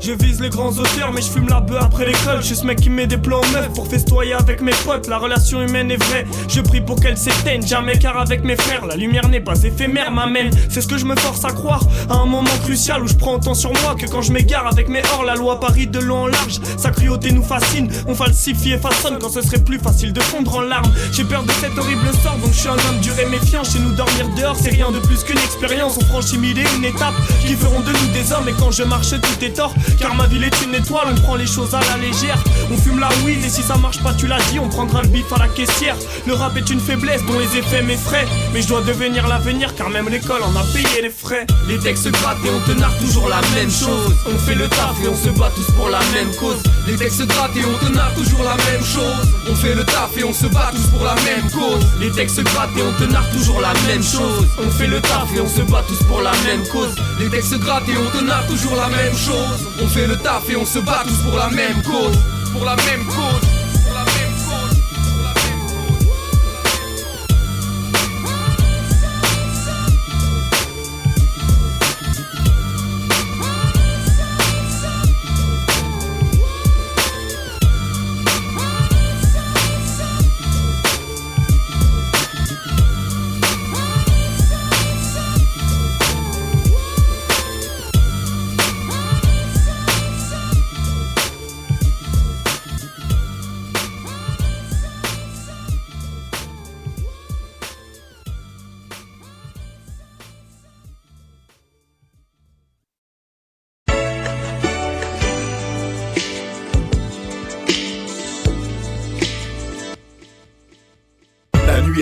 Je vise les grands auteurs mais je fume la beuh après l'école. Je suis ce mec qui met des plans meufs pour festoyer avec mes potes. La relation humaine est vraie, je prie pour qu'elle s'éteigne jamais. Car avec mes frères, la lumière n'est pas éphémère, m'amène. C'est ce que je me force à croire à un moment crucial où je prends autant sur moi que quand je m'égare avec mes hors. La loi Paris de long en large, sa cruauté nous fascine. On falsifie et façonne quand ce serait plus facile de fondre en larmes. J'ai peur de cet horrible sort donc je suis un homme dur et méfiant. Chez nous dormir dehors c'est rien de plus qu'une expérience. On franchit mille et une étapes qui feront de nous des hommes. Et quand je marche tout est tort, car ma ville est une étoile, on prend les choses à la légère. On fume la weed et si ça marche pas tu l'as dit, on prendra le bif à la caissière. Le rap est une faiblesse dont les effets m'effraient, mais je dois devenir l'avenir car même l'école en a payé les frais. Les textes grattent et on te narre toujours la même chose. On fait le taf et on se bat tous pour la même cause. Les textes grattent et on te narre toujours la même chose. On fait le taf et on se bat tous pour la même cause. Les textes grattent et on te narre toujours la même chose. On fait le taf et on se bat tous pour la même cause. Les textes grattent et on te narre toujours la même chose. On fait le taf et on se bat tous pour la même cause. Pour la même cause.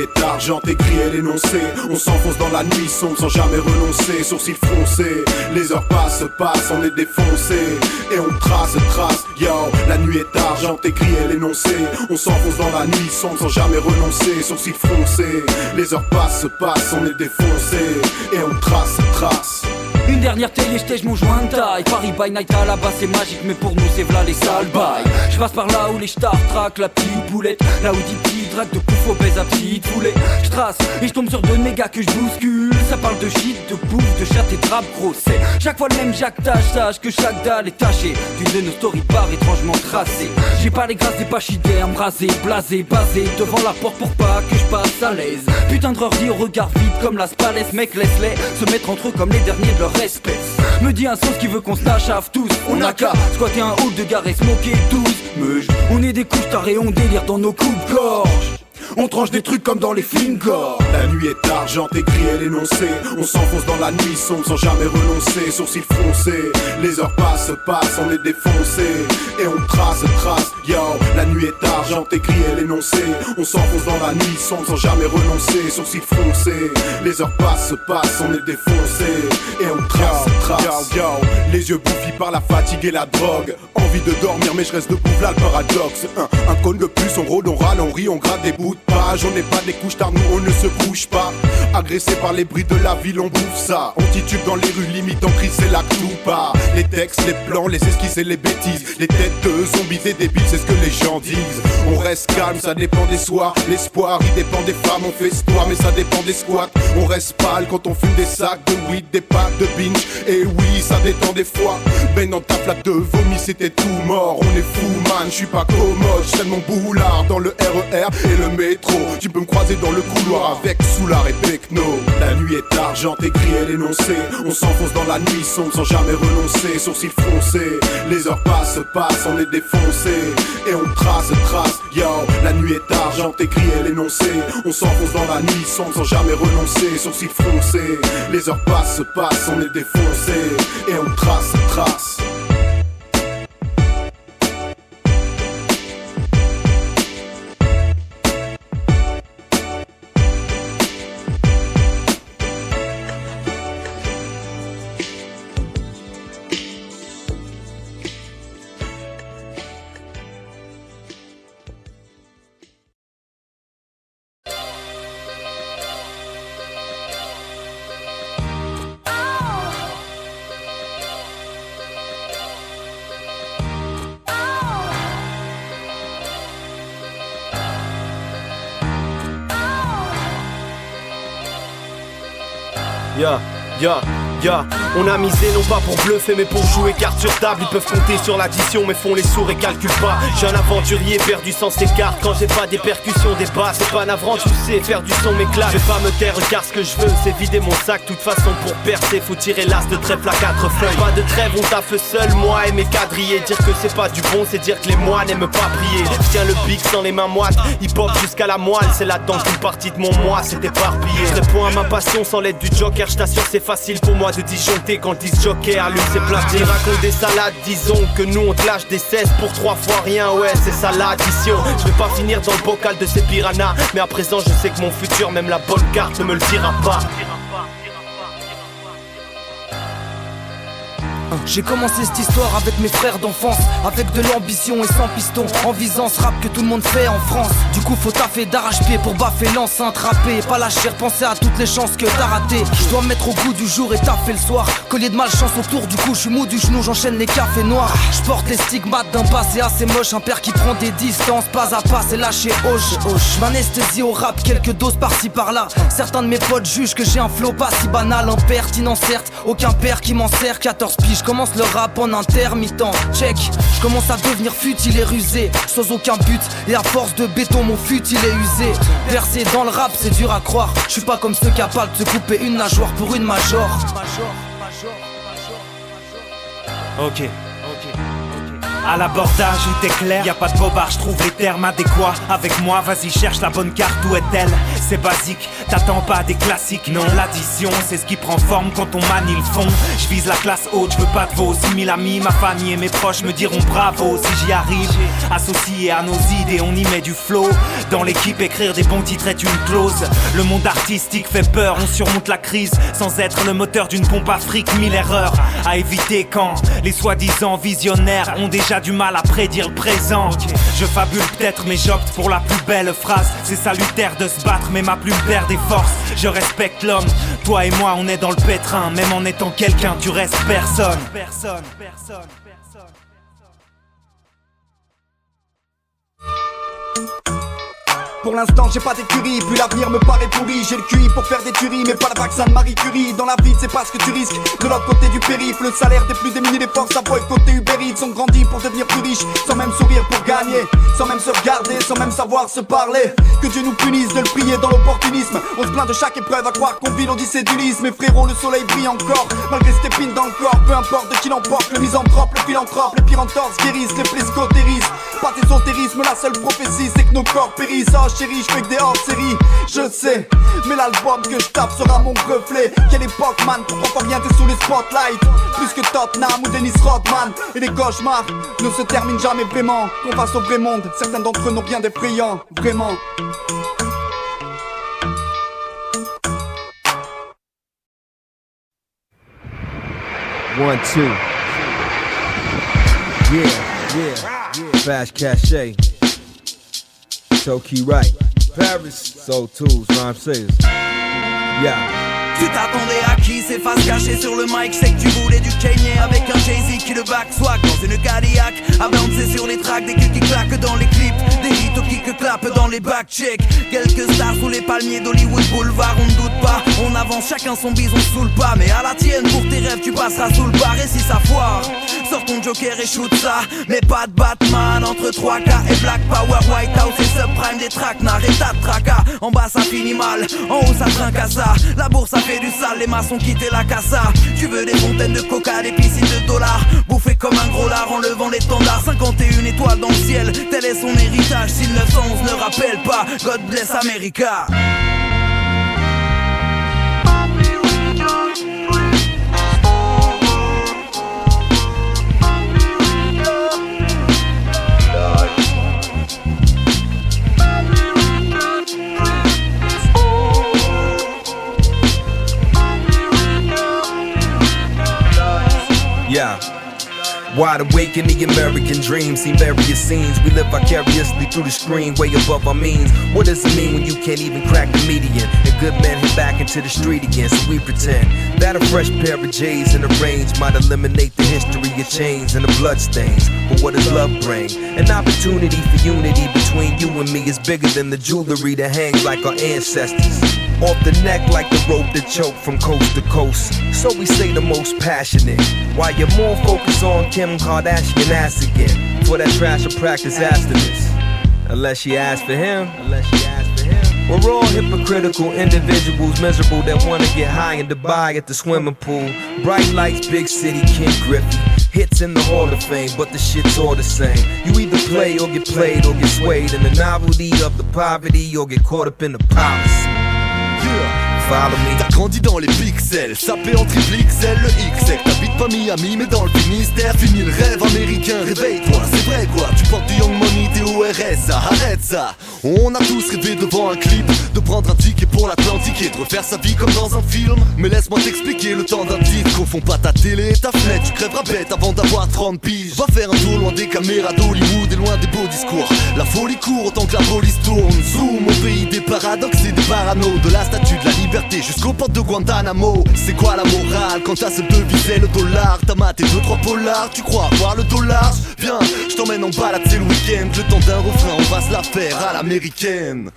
nuit est argent, écrit et l'énoncé. On s'enfonce dans la nuit sombre sans jamais renoncer. Sourcils froncés, les heures passent, on est défoncé. Et on trace, yo. La nuit est argent, écrit et l'énoncé. On s'enfonce dans la nuit sombre sans jamais renoncer. Sourcils froncés, les heures passent, on est défoncé. Et on trace. Une dernière télé, j't'ai mon joint de taille. Paris by night à la base c'est magique, mais pour nous c'est v'là les sales bails. J'passe par là où les stars traquent la petite boulette, là où des petits dracs de pouf obèse à petite foulée. J'trace et j'tombe sur deux mégas que j'bouscule. Ça parle de shit, de bouffe, de chatte et de rap gros. C'est chaque fois le même jactage, sache que chaque dalle est tachée d'une de nos stories bar étrangement tracée. J'ai pas les grâces des pachydermes, rasés, blasés, basés devant la porte pour pas que j'passe à l'aise. Putain de rordi au regard vide comme la Spalès, mec laisse-les se mettre entre eux comme les derniers de leur espèce. Me dit un sauce qui veut qu'on se lâche tous. On a qu'à squatter un hall de gare et smoker 12 meuges. On est des couches tarés, on délire dans nos coupes-gorges. On tranche des trucs comme dans les films gore. La nuit est argent, écrit et l'énoncé. On s'enfonce dans la nuit sombre sans jamais renoncer. Sourcils froncés, les heures passent, on est défoncé. Et on trace, yo. La nuit est argent, écrit et l'énoncé. On s'enfonce dans la nuit sombre sans jamais renoncer. Sourcils froncés, les heures passent, on est défoncé. Et on trace, yo. Les yeux bouffis par la fatigue et la drogue. Envie de dormir mais je reste debout, là le paradoxe. Un cône de plus, on rôde, on râle, on rit, on gratte des bouts de page. On n'est pas des couches tard, nous on ne se couche pas. Agressé par les bruits de la ville, on bouffe ça. On titube dans les rues, limite en crise, c'est la cloupa. Les textes, les plans, les esquisses et les bêtises. Les têtes de zombies et débiles, c'est ce que les gens disent. On reste calme, ça dépend des soirs. L'espoir, il dépend des femmes, on fait histoire, mais ça dépend des squats. On reste pâle quand on fume des sacs de weed, des packs de binge. Et oui, ça dépend des fois. Ben dans ta flaque de vomi, c'était tout mort. On est fou, man, je suis pas commode. J'traîne mon boulard dans le RER et le métro. Tu peux me croiser dans le couloir avec Soulard et Pecno. La nuit est argent, écrit et l'énoncé. On s'enfonce dans la nuit sombre sans jamais renoncer. Sourcils froncés, les heures passent, on est défoncé. Et on trace, yo. La nuit est argent, écrit et l'énoncé. On s'enfonce dans la nuit sombre sans jamais renoncer. Sourcils froncés, les heures passent, on est défoncé. Et on trace. On a misé non pas pour bluffer mais pour jouer carte sur table. Ils peuvent compter sur l'addition mais font les sourds et calculent pas. J'ai un aventurier perdu sans ses cartes. Quand j'ai pas des percussions, des basses, c'est pas navrant, tu sais, faire du son m'éclate. Je vais pas me taire car ce que je veux c'est vider mon sac. Toute façon pour percer faut tirer l'as de trèfle à 4 feuilles. Pas de trêve, on taffe seul, moi et mes quadrillés. Dire que c'est pas du bon c'est dire que les moines n'aiment pas prier. Je tiens le bic sans les mains moites, hip hop jusqu'à la moelle. C'est là-dedans qu'une partie de mon moi s'est éparpillée. Je réponds à ma passion sans l'aide du joker. Je t'assure c'est facile pour moi de disjoncter quand le disque jockey allume ses plastiques. Raconte des salades, disons que nous on te lâche des 16 pour 3 fois rien, ouais c'est ça l'addition. Je vais pas finir dans le bocal de ces piranhas, mais à présent je sais que mon futur, même la bonne carte ne me le dira pas. J'ai commencé cette histoire avec mes frères d'enfance, avec de l'ambition et sans piston, en visant ce rap que tout le monde fait en France. Du coup faut taffer d'arrache-pied pour baffer l'enceinte, rapper, pas lâcher, penser à toutes les chances que t'as ratées. Je dois me mettre au goût du jour et taffer le soir. Collier de malchance autour du cou, je suis mou du genou, j'enchaîne les cafés noirs. Je porte les stigmates d'un passé assez moche, un père qui prend des distances, pas à pas, c'est lâché hoche. Je m'anesthésie au rap, quelques doses par-ci par-là. Certains de mes potes jugent que j'ai un flow pas si banal, impertinent certes, aucun père qui m'en sert. 14 piges, je commence le rap en intermittent, check. Je commence à devenir futile et rusé, sans aucun but, et à force de béton mon fut il est usé. Percé dans le rap c'est dur à croire, je suis pas comme ceux capables de se couper une nageoire pour une major. Ok. À l'abordage, tout est clair, y a pas de bobard, je trouve les termes adéquats. Avec moi, vas-y cherche la bonne carte, où est-elle? c'est basique, t'attends pas des classiques. Non, l'addition, c'est ce qui prend forme quand on manie le fond. Je vise la classe haute, je veux pas de veau. 6000 amis, ma famille et mes proches me diront bravo si j'y arrive. Associé à nos idées, on y met du flow. Dans l'équipe, écrire des bons titres est une clause. Le monde artistique fait peur, on surmonte la crise sans être le moteur d'une pompe à fric. 1000 erreurs à éviter quand les soi-disant visionnaires ont déjà du mal à prédire le présent. Je fabule peut-être mais j'opte pour la plus belle phrase. C'est salutaire de se battre mais ma plume perd des forces. Je respecte l'homme, toi et moi on est dans le pétrin. Même en étant quelqu'un tu restes personne. Pour l'instant j'ai pas d'écurie, puis l'avenir me paraît pourri. J'ai le QI pour faire des tueries, mais pas le vaccin de Marie Curie. Dans la vie c'est pas ce que tu risques, de l'autre côté du périph'. Le salaire des plus démunis, les forces à boycotter Uber Eats. On grandit pour devenir plus riches, sans même sourire pour gagner, sans même se regarder, sans même savoir se parler. Que Dieu nous punisse de le prier dans l'opportunisme. On se plaint de chaque épreuve à croire qu'on vit l'odyssée d'Ulysse. Mais frérot le soleil brille encore, malgré cette épine dans le corps. Peu importe de qui l'emporte, le misanthrope, le philanthrope. Les pires entorses guérissent, les plescotérissent. Pas d'ésotérisme, la seule prophétie c'est que nos corps périssent. Oh chérie, je fais que des hors-série, je sais. Mais l'album que je tape sera mon reflet. Quelle époque man, pourquoi pas bien t'es sous les spotlights. Plus que Tottenham ou Dennis Rodman. Et les cauchemars ne se terminent jamais vraiment. Qu'on passe au vrai monde, certains d'entre eux n'ont rien d'effrayant. Vraiment. One, two. Yeah. Fast Cachet. Toki right. Paris. Soul Tools, Rhyme Sayers. Yeah. Tu t'attendais à qui ces faces cachées sur le mic? C'est que tu voulais du Kanye avec un Jay-Z qui le back swag dans une Cadillac. À bouncer sur les tracks, des culs qui claquent dans les clips, des hits au kick clap dans les back-checks. Quelques stars sous les palmiers d'Hollywood Boulevard, on ne doute pas. On avance chacun son bison sous le pas. Mais à la tienne, pour tes rêves, tu passeras sous le bar. Et si ça foire, sors ton joker et shoot ça. Mais pas de Batman entre 3K et Black Power, White House et Subprime, des traquenards et tas de tracas. En bas ça finit mal, en haut ça trinque à ça. La bourse a fait du sale, les maçons quitté la casa. Tu veux des fontaines de coca, des piscines de dollars. Bouffé comme un gros lard en levant l'étendard. 51 étoiles dans le ciel, tel est son héritage. Si le 911 ne rappelle pas, God bless America. Yeah. Wide awake in the American dream, seen various scenes. We live vicariously through the screen, way above our means. What does it mean when you can't even crack the median? And good men hit back into the street again, so we pretend that a fresh pair of J's in the range might eliminate the history of chains and the bloodstains. But what does love bring? An opportunity for unity between you and me is bigger than the jewelry that hangs like our ancestors. Off the neck like the rope that choked from coast to coast. So we say the most passionate, while you're more focused on Kim Kardashian ass again. For that trash or practice abstinence. Unless she asks for him. We're all hypocritical individuals, miserable that wanna get high in Dubai at the swimming pool. Bright lights, big city, Ken Griffey. Hits in the Hall of Fame, but the shit's all the same. You either play or get played or get swayed in the novelty of the poverty or get caught up in the policy. T'as grandi dans les pixels, sapé en triple XL, le XL. T'habites pas Miami mais dans le Finistère. Fini le rêve américain, réveille-toi, c'est vrai quoi. Tu portes du Young Money, t'es au RSA, arrête ça. On a tous rêvé devant un clip, de prendre un ticket pour l'Atlantique et de refaire sa vie comme dans un film. Mais laisse-moi t'expliquer le temps d'un titre. Confonds pas ta télé et ta fenêtre, tu crèveras bête avant d'avoir 30 piges. Va faire un tour loin des caméras d'Hollywood et loin des beaux discours. La folie court autant que la police tourne. Zoom au pays des paradoxes et des parano. De la statue de la liberté jusqu'aux portes de Guantanamo. C'est quoi la morale quand ta seule devise est le dollar? T'as maté 2-3 polars, tu crois avoir le dollar? Viens, je t'emmène en balade, c'est le week-end. Le temps d'un refrain, on va se la faire à l'américaine.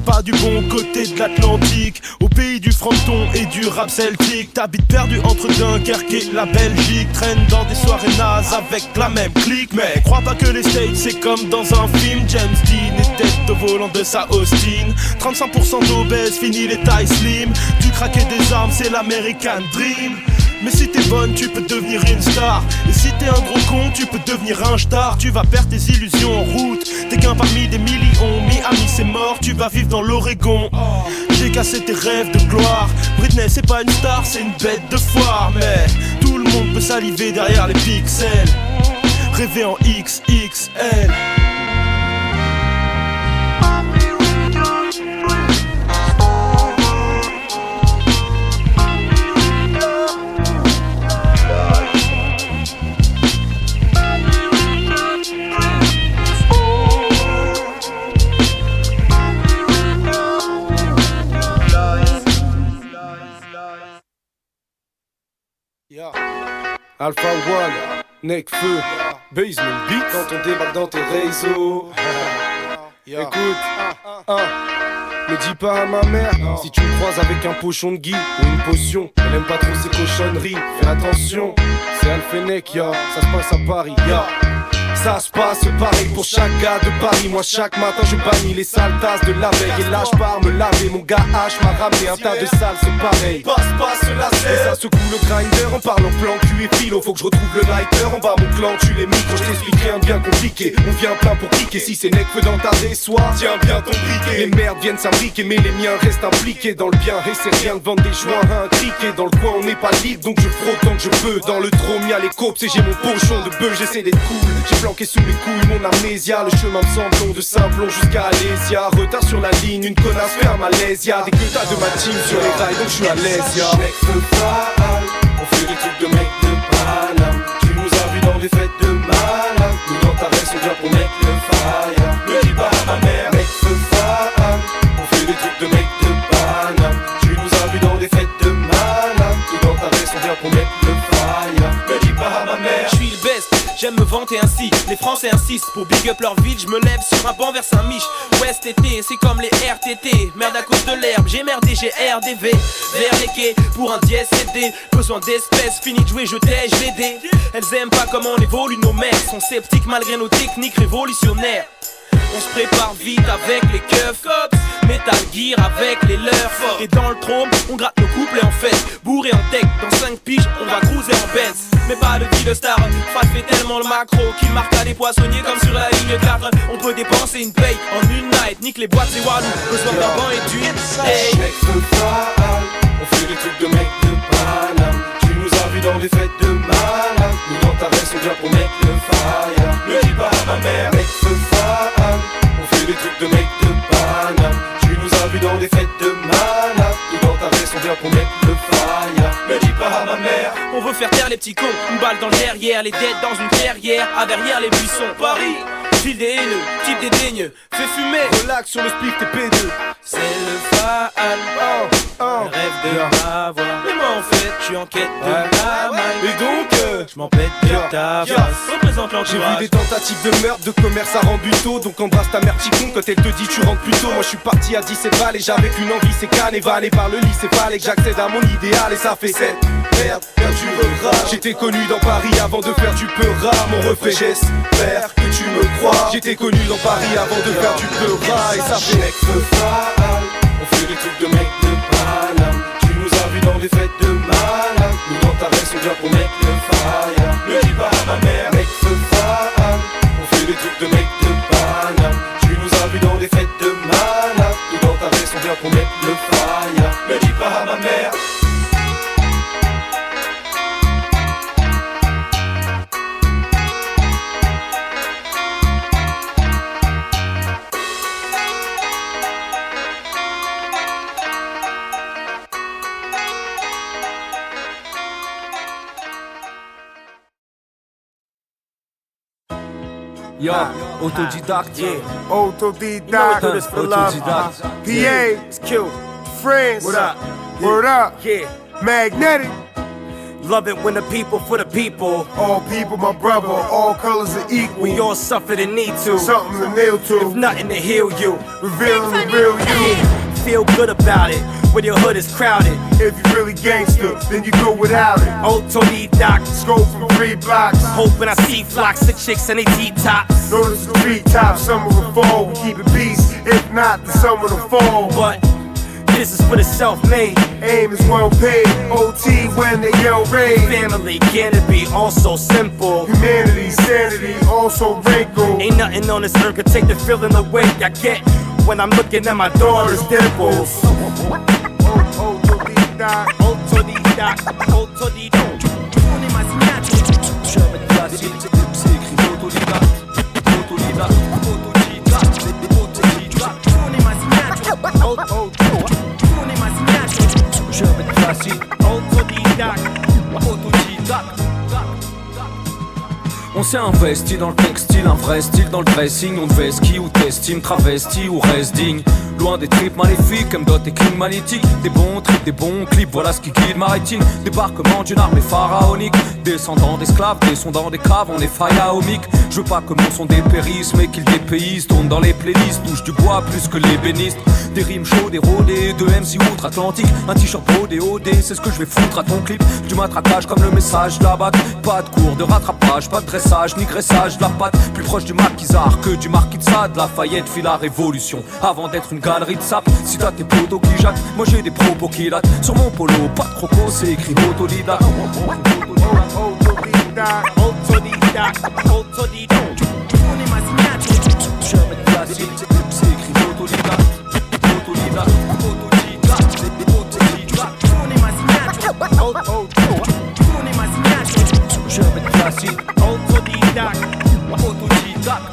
Pas du bon côté de l'Atlantique. Au pays du fronton et du rap celtique. T'habites perdu entre Dunkerque et la Belgique. Traîne dans des soirées nazes avec la même clique. Mais crois pas que les States c'est comme dans un film. James Dean est tête au volant de sa Austin. 35% d'obèses, fini les tailles slim. Du craquer des armes c'est l'American Dream. Mais si t'es bonne, tu peux devenir une star. Et si t'es un gros con, tu peux devenir un star. Tu vas perdre tes illusions en route. T'es qu'un parmi des millions. Miami c'est mort, tu vas vivre dans l'Oregon. J'ai cassé tes rêves de gloire. Britney c'est pas une star, c'est une bête de foire. Mais tout le monde peut saliver derrière les pixels. Rêver en XXL. Alpha One, Nekfeu, Basement Beat. Quand on débarque dans tes réseaux. Écoute, ne dis pas à ma mère si tu me croises avec un pochon de gui ou une potion. Elle aime pas trop ces cochonneries, fais attention. C'est Alphénec, ça se passe à Paris, Ça se passe pareil pour chaque gars de Paris. Moi chaque matin je bannis les sales tasses de la veille. Et là je pars me laver, mon gars H m'a ramené un tas de sales, c'est pareil. Passe la scène. Et ça secoue le grinder en parlant plan cul et philo. Faut que je retrouve le lighter en bas mon clan, tu les micros. Je t'explique rien de bien compliqué, on vient plein pour cliquer. Si c'est Nekfeu dans ta déçoire, tiens bien ton briquet. Les merdes viennent s'imbriquer mais les miens restent impliqués dans le bien. Et c'est rien de vendre des joints à un criquet. Dans le coin on n'est pas libre donc je frôle tant que je peux. Dans le trône y'a les copes et j'ai mon pochon de bœuf. J'essaie d'être cool, j'ai planqué sous mes couilles mon amnésia. Le chemin me semble long de Saint-Plon jusqu'à Alésia. Retard sur la ligne, une connasse fait un malaise. Y'a des queutas de ma team sur les rails donc je suis à l'aise. Nekfeu Faal, on fait des trucs de mec de Paname. Tu nous as vus dans des fêtes de malade. Nous dans ta reste on vient pour mettre le fire. Ne dis pas à ma mère. Nekfeu Faal, on fait des trucs de mec de Paname. Tu nous as vus dans des fêtes de malade. Nous dans ta reste on vient pour mettre le fire. Ne dis pas à ma mère. Je suis le best. J'aime me vanter ainsi, les Français insistent pour big up leur ville, je me lève sur un banc vers Saint-Mich. Ouest été, c'est comme les RTT, merde à cause de l'herbe, j'ai merdé, j'ai RDV. Vers les quais, pour un dièse CD, besoin d'espèces, fini de jouer, je t'ai, je l'ai. Elles aiment pas comment on évolue, nos mères sont sceptiques malgré nos techniques révolutionnaires. On se prépare vite avec les keufs, Metal Gear avec les leurs. Et dans le trône, on gratte nos couplets en fait. Bourré en tech, dans 5 piges, on va cruiser en Benz. Mais pas de vie de star, Fat fait tellement le macro qu'il marque à des poissonniers comme sur la ligne 4. On peut dépenser une paye en une night, nique les boîtes, c'est Walou. Besoin d'un banc et d'une hey. Nekfeu Faal, on fait des trucs de mec de Paname. Tu nous as vus dans des fêtes de malade. Nous dans ta reste on vient pour mettre le fire. Ne dis pas à ma mère. Nekfeu Faal, on fait des trucs de mec de Paname. Tu nous as vus dans des fêtes de malade. Nous dans ta reste on vient pour mettre le fire. Ne dis pas à ma mère. On veut faire taire les petits cons, une balle dans le derrière, les dettes dans une clairière, à derrière les buissons. Paris, ville des haineux, type des daigneux, fais fumer, relax sur le split t'es P2. C'est le Faal, le rêve de m'avoir. Mais moi en fait, je suis en quête de la maille. Et donc, je m'en pète de ta face. Représente l'entourage. J'ai vu des tentatives de meurtre, de commerce à rendre buto. Donc embrasse ta mère petit con quand elle te dit tu rentres plus tôt. Moi je suis parti à 17 balles et j'avais qu'une envie, c'est carnéval. Et par le lit c'est fallait que j'accède à mon idéal. Et ça fait 7 merde, perdu le rap. J'étais connu dans Paris avant de faire du peur. Mon reflet, j'espère que tu me crois. J'étais connu dans Paris avant de faire du peur. Et ça fait Nekfeu Faal, on fait des trucs de mec de Paname. Tu nous as vus dans des fêtes de malade. Nous dans ta reste on vient pour mettre le fire. Ne dis pas à ma mère. Nekfeu Faal, on fait des trucs de mec de Paname. Tu nous as vus dans des fêtes de malade. Nous dans ta reste on vient pour mettre le fire. Ne dis pas à ma mère. Yo, autodidacte, yeah. Autodidacte, you know for love. PA, it's Q. Friends, what up? Yeah. Word up, yeah. Magnetic. Love it when the people for the people. All people, my brother, all colors are equal. We all suffer the need to. Something to kneel to. If nothing to heal you. Revealing the real you. feel good about it when your hood is crowded. If you really gangster, then you go without it. Autodidact, scroll from 3 blocks. Hoping I see flocks of chicks and they T-tops. Notice the treetops, summer will fall. We keep it peace, if not, the summer will fall. But this is for the self-made. Aim is well paid. OT when they yell raid. Family, can it be all so simple? Humanity, sanity, also wrinkle. Ain't nothing on this earth could take the feeling away I get when I'm looking at my daughter's dimples. Autodidact, autodidact, autodidact. On est ma signature. Je vais mettre facile, c'est écrit autodidact, autodidact, autodidact, autodidact. On est ma signature. On est ma signature. Je vais mettre facile, autodidact, autodidact. On s'est investi dans le textile, un vrai style dans le dressing. On devait ski ou t'estime, travesti ou resting. Loin des tripes maléfiques, M-Dot et King Magnétique. Des bons trips, des bons clips, voilà ce qui guide ma rétine. Débarquement d'une armée pharaonique. Descendant d'esclaves, descendant des caves, on est pharaonique. Je veux pas que mon son dépérisse, mais qu'il dépaysise. Tourne dans les playlists, touche du bois plus que l'ébéniste. Des rimes chaudes, érodées, de MC outre-Atlantique. Un t-shirt brodé, OD, c'est ce que je vais foutre à ton clip. Du matraquage comme le message de la bague. Pas de cours de rattrapage, pas de dressage, ni graissage de la patte. Plus proche du maquisard que du marquis de Sade. Lafayette fit la révolution avant d'être une galerie de sap. Si t'as tes potos qui jattent, moi j'ai des propos qui datent. Sur mon polo, pas de croco, c'est écrit autodidact. Autodidact, autodidact, autodidact. On est ma signature. Je vais mettre facile, c'est écrit autodidact, autodidact, autodidact, autodidact. On est ma signature. On est ma signature. Je vais mettre facile, autodidact, autodidact.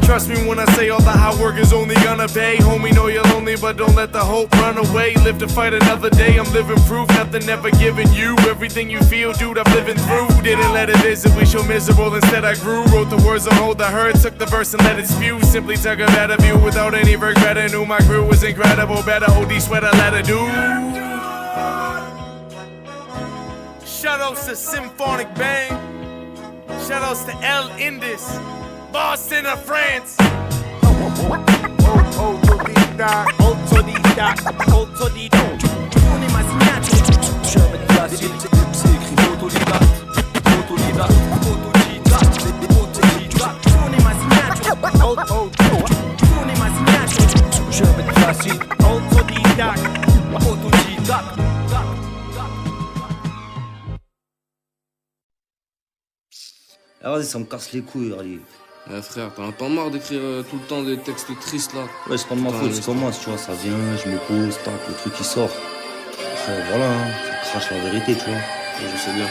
Trust me when I say all the hard work is only gonna pay. Homie, know you're lonely, but don't let the hope run away. Live to fight another day, I'm living proof. Nothing ever given you, everything you feel, dude, I'm living through. Didn't let it visit, we show miserable, instead I grew. Wrote the words on hold I heard, took the verse and let it spew. Simply took a better view without any regret. I knew my crew was incredible, better OD sweater, let it do. Shoutouts to Symphonic Bang. Shoutouts to El Indus. Boston or France. Autodidact, autodidact, autodidact. On est ma signature. Je vais mettre facile, c'est écrit autodidact, autodidact, autodidact, autodidact. On est ma signature. On est ma signature. Je vais mettre facile, autodidact, autodidact. Ah vas-y, ça me casse les couilles, allez. Ouais frère, t'en as pas marre d'écrire tout le temps des textes tristes là? Ouais, c'est pas de ma faute, c'est comme moi, tu vois, ça vient, je me pose, tac, le truc qui sort. Après, voilà, ça crache la vérité, tu vois. Ouais, je sais bien.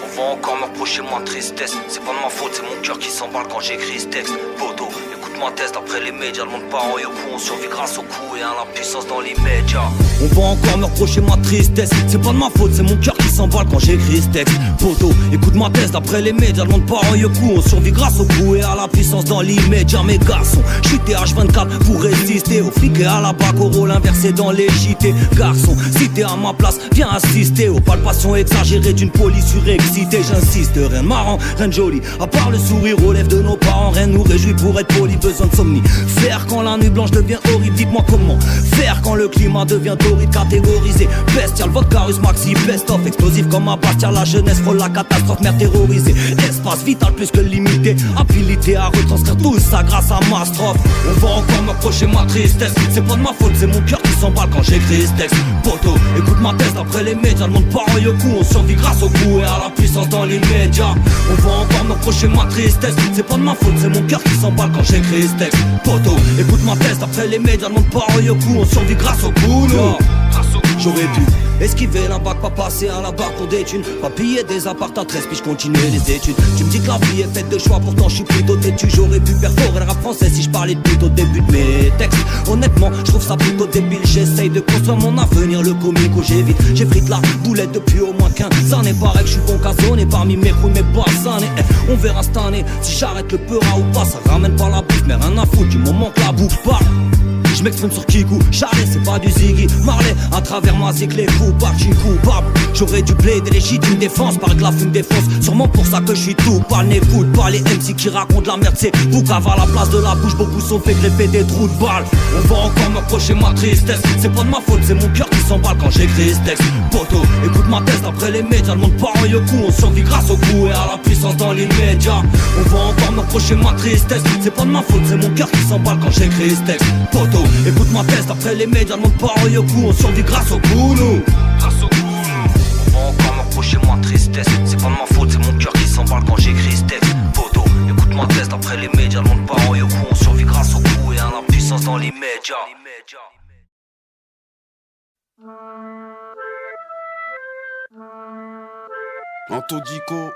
On va encore me reprocher moins de tristesse. C'est pas de ma faute, c'est mon cœur qui s'emballe quand j'écris ce texte. Poto, écoute-moi test après les médias. Le monde part en yoku, on survit grâce au coup et à la puissance dans les médias. On va encore me reprocher ma tristesse. C'est pas de ma faute, c'est mon cœur qui s'emballe quand j'écris ce texte. Poto, écoute-moi test après les médias. Le monde part en yoku, on survit grâce au coup et à la puissance dans l'immédiat. Mes garçons, j'suis TH24 pour résister aux flics et à la bac, au rôle inversé dans les JT. Garçon, si t'es à ma place, viens assister aux palpations exagérées d'une police surexcitée. J'insiste, rien de marrant, rien de joli. À part le sourire aux lèvres de nos parents, rien nous réjouit pour être poli. Besoin de somnie. Faire quand la nuit blanche devient horrible, dites-moi comment. Faire quand le climat devient torride, catégorisé. Bestial, vodka russe maxi, best-of. Explosif comme un bastard, la jeunesse frôle la catastrophe, mère terrorisée. Espace vital plus que limité. Habilité à retranscrire tout ça grâce à ma strophe. On va encore me reprocher ma tristesse. C'est pas de ma faute, c'est mon cœur qui s'emballe quand j'écris ce texte. Poto, écoute ma test après les médias. Le monde part en yoku, on survit grâce au coup et à la puissance dans les médias. On va encore me reprocher ma tristesse. C'est pas de ma faute, c'est mon cœur qui s'emballe quand j'écris ce texte. Poto, écoute ma test après les médias. Le monde part en yoku, on survit grâce au coup. J'aurais pu esquiver l'impact, pas passer à la barre pour des thunes. Pas piller des apparts à 13 puis je continue les études. Tu me dis que la vie est faite de choix, pourtant je suis plutôt têtu. J'aurais pu perforer le rap français si je parlais de but au début de mes textes. Honnêtement, je trouve ça plutôt débile. J'essaye de construire mon avenir, le comique où j'évite. J'ai frite la boulette depuis au moins 15 années. Pareil que je suis bon casonné parmi mes couilles, mes basses années. On verra cette année si j'arrête le peura ou pas. Ça ramène pas la bouffe, mais rien à foutre du moment que la bouffe part. Je m'exprime sur Kikou, Charlie c'est pas du Ziggy Marley, à travers moi c'est que les coupables, j'suis coupable. J'aurais dû plaider légitime défense, paraît que la fume défonce. Sûrement pour ça que je suis tout pas n'écoute pas les MC qui racontent la merde. C'est vous qu'avant la place de la bouche, beaucoup sont fait greffer des trous de balles. On va encore me reprocher ma tristesse. C'est pas de ma faute, c'est mon cœur qui s'emballe quand j'écris ce texte. Poto, écoute ma thèse après les médias. Le monde part en coup, on survit grâce au coup et à la puissance dans l'immédiat. On va encore me reprocher ma tristesse. C'est pas de ma faute, c'est mon cœur qui s'emballe quand j'écris ce texte. Poto, écoute ma thèse après les médias. Le monde part en coup, on survit grâce au coup, nous. Grâce au coup, nous. On va encore me reprocher ma tristesse. C'est pas de ma faute, c'est mon cœur qui s'emballe quand j'écris ce texte. Poto, écoute ma thèse après les médias. Le monde part en coup, on survit grâce au coup et à la puissance dans l'immédiat. Antodico.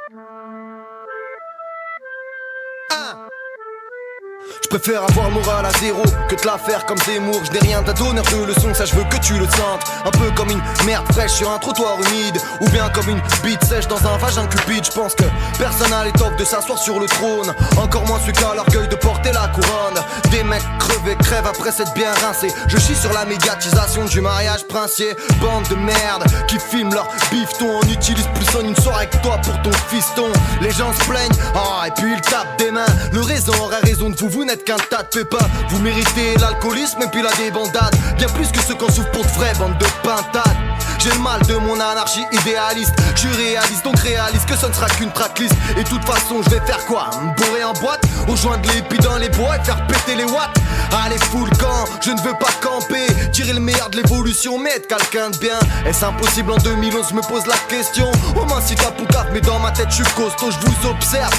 Je préfère avoir le moral à zéro que de la faire comme Zemmour. Je n'ai rien à donner de leçon, ça je veux que tu le sentes. Un peu comme une merde fraîche sur un trottoir humide, ou bien comme une bite sèche dans un vagin cupide. Je pense que personne n'a l'étoffe de s'asseoir sur le trône, encore moins celui qui a l'orgueil de porter la couronne. Des mecs crevés crèvent après s'être bien rincés. Je chie sur la médiatisation du mariage princier. Bande de merde qui filment leur bifton. On utilise plus en une soirée que toi pour ton fiston. Les gens se plaignent, et puis ils tapent des mains. Le raison aurait raison de vous n'êtes qu'un tas de pépins. Vous méritez l'alcoolisme et puis la débandade. Bien plus que ceux qu'on souffre pour de vraies bandes de pintades. J'ai le mal de mon anarchie idéaliste. Je réalise donc réalise que ce ne sera qu'une tracklist. Et de toute façon je vais faire quoi? Me bourrer en boîte, rejoindre les épis dans les bois et faire péter les watts. Allez fous le camp, je ne veux pas camper. Tirer le meilleur de l'évolution mais être quelqu'un de bien. Est-ce impossible en 2011? Je me pose la question. Au moins si t'as poucave mais dans ma tête je suis costaud. Je vous observe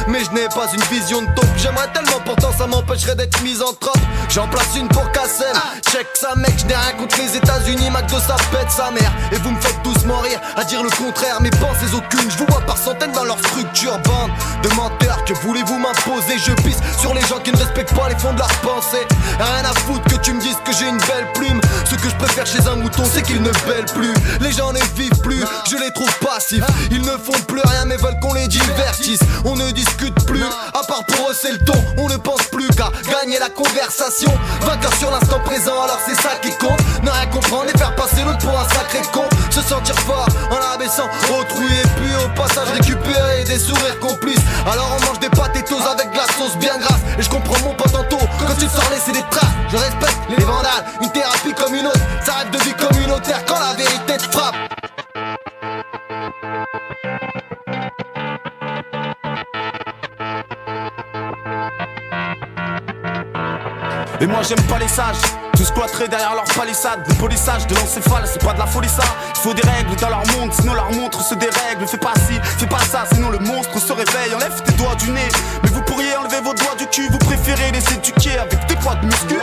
mais je n'ai pas une vision de taupe. J'aimerais tellement pourtant ça m'empêcherait d'être misanthrope. J'en place une pour Kassem. Check ça mec, je n'ai rien contre les États-Unis. McDo ça pète sa mère. Et vous me faites doucement rire à dire le contraire. Mes pensées aucune, je vous vois par centaines dans leur structure. Bande de menteurs, que voulez-vous m'imposer? Je pisse sur les gens qui ne respectent pas les fonds de leur pensée. Rien à foutre que tu me dises que j'ai une belle plume. Ce que je préfère chez un mouton c'est qu'ils ne bêlent plus. Les gens ne vivent plus, je les trouve passifs. Ils ne font plus rien mais veulent qu'on les divertisse. On ne discute plus, à part pour eux c'est le ton. On ne pense plus qu'à gagner la conversation. Vainqueur sur l'instant présent alors c'est ça qui compte. Ne rien comprendre et faire passer l'autre pour un sacré con. Se sentir fort en abaissant autrui et puis au passage récupérer des sourires complices. Alors on mange des potatoes avec de la sauce bien grasse. Et je comprends mon pote tantôt, quand tu te sors laisser des traces. Je respecte les vandales, une thérapie comme une autre. Ça rêve de vie communautaire quand la vérité te frappe. Et moi j'aime pas les sages, tous cloîtrés derrière leur palissade. Le polissage de l'encéphale, c'est pas de la folie ça. Il faut des règles dans leur monde, sinon leur montre se dérègle. Fais pas ci, fais pas ça, sinon le monstre se réveille. Enlève tes doigts du nez, mais vous pourriez enlever vos doigts du cul. Vous préférez les éduquer avec des poids de muscu.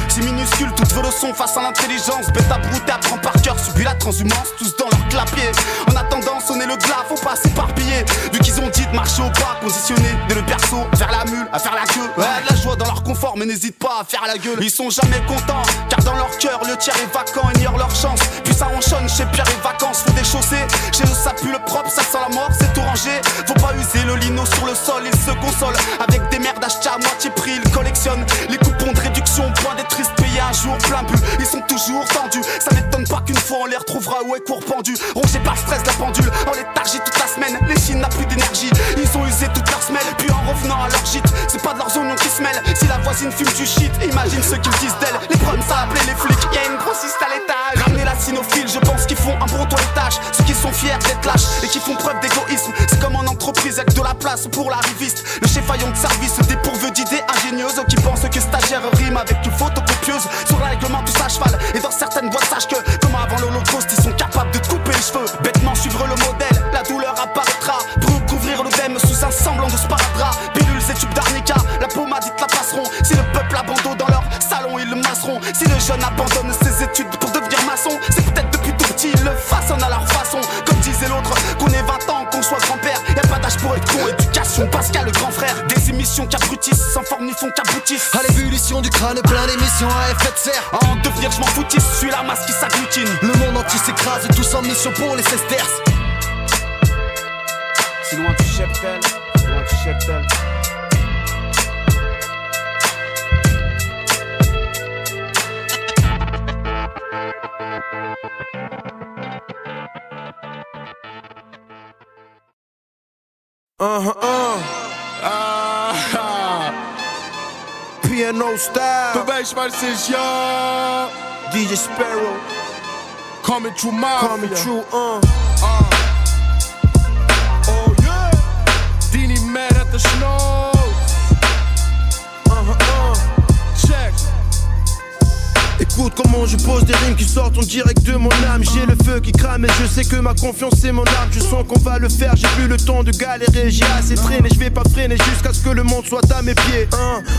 C'est minuscule, toutes vos leçons face à l'intelligence. Bête à brouter, apprends par cœur, subis la transhumance. Tous dans leur clapier, en attendant sonner le glas, faut pas s'éparpiller. Vu qu'ils ont dit de marcher au pas, conditionner dès le berceau, faire la mule, à faire la queue. Ouais, de la joie dans leur confort, mais n'hésite pas à faire la gueule. Ils sont jamais contents, car dans leur cœur, le tiers est vacant, ignorent leur chance. Puis ça ronchonne chez Pierre et Vacances, faut des chaussées. Chez eux ça pue le propre, ça sent la mort, c'est tout rangé. Faut pas user le lino sur le sol, ils se consolent avec des merdes achetées à moitié prix. Ils collectionnent les coupons de réduction, point des tristes payés un jour plein but. Ils sont toujours tendus, ça m'étonne pas qu'une fois on les retrouvera ouais court pendu. Rongés par le stress de la pendule, en léthargie toute la semaine. Les Chines n'a plus d'énergie, ils ont usé toute leur semelle. Puis en revenant à leur gîte, c'est pas de leurs oignons qui se mêlent. Si la voisine fume du shit, imagine ce qu'ils disent d'elle. Les problèmes ça a appelé les flics, y'a une grossiste à l'étage. Ramener la cynophile, je pense qu'ils font un bon toilettage. Ceux qui sont fiers d'être lâches et qui font preuve d'égoïsme, c'est comme en entreprise avec de la place pour l'arriviste. Le chef faillon de service dépourvu d'idées ingénieuses, qui pensent que stagiaire rime avec une photocopieuse. Sur la règlement tous à cheval, et dans certaines boîtes sache que comme avant l'Holocauste ils sont capables de te couper les cheveux. Bêtement suivre le modèle, la douleur apparaîtra pour couvrir l'œdème sous un semblant de sparadrap. Pilules et tubes d'arnica, la pommade ils te la passeront. Si le peuple abandonne dans leur salon ils le masseront. Si le jeune abandonne ses études pour devenir maçon, c'est peut-être depuis tout petit ils le façonnent à leur façon. Comme disait l'autre, qu'on ait 20 ans, qu'on soit grand-père, y'a pas d'âge pour être con, éducation Pascal le grand frère. Des émissions qui abrutissent, sans forme ni fond qu'aboutissent. À l'ébullition du crâne plein d'émissions à effet de serre. En devenir je m'en foutisse, je suis la masse qui s'agglutine. Le monde entier s'écrase, tous en mission pour les sesterces. C'est loin du cheptel, loin du cheptel. Piano style. Du weißt, was ist, ja. DJ Sparrow. Coming through Mafia. Coming through, Oh yeah. Dini mad at the snow. Check. Écoute comment je pose des rimes qui sortent en direct de mon âme. J'ai le feu qui crame et je sais que ma confiance c'est mon arme. Je sens qu'on va le faire, j'ai plus le temps de galérer. J'ai assez traîné, je vais pas freiner jusqu'à ce que le monde soit à mes pieds.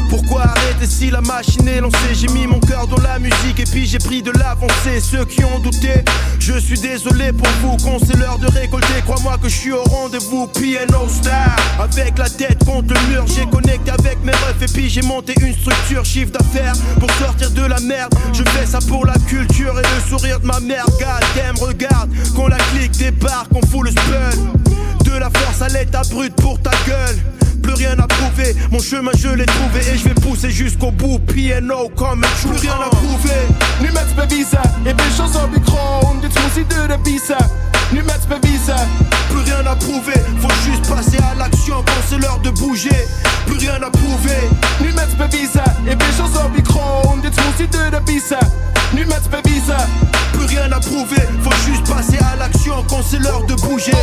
Pourquoi arrêter si la machine est lancée? J'ai mis mon cœur dans la musique et puis j'ai pris de l'avancée. Ceux qui ont douté, je suis désolé pour vous. Quand c'est l'heure de récolter, crois-moi que je suis au rendez-vous. Piano star, avec la tête contre le mur. J'ai connecté avec mes refs et puis j'ai monté une structure. Chiffre d'affaires pour sortir de la merde. Je fais ça pour la culture et le sourire de ma mère. Goddamn, regarde, quand la clique débarque, on fout le spell. De la force à l'état brut pour ta gueule. Plus rien à prouver, mon chemin je l'ai trouvé et je vais pousser jusqu'au bout. P&O comme un true. Plus rien à prouver. Nu met bewijzen, ik ben zo op die kroon. Dit moet ik de biesen. Nu met bewijzen. Plus rien à prouver, faut juste passer à l'action quand c'est l'heure de bouger. Plus rien à prouver. Nu met bewijzen, ik ben zo op die kroon. Dit moet ik de biesen. Nu met bewijzen. Plus rien à prouver, faut juste passer à l'action quand c'est l'heure de bouger.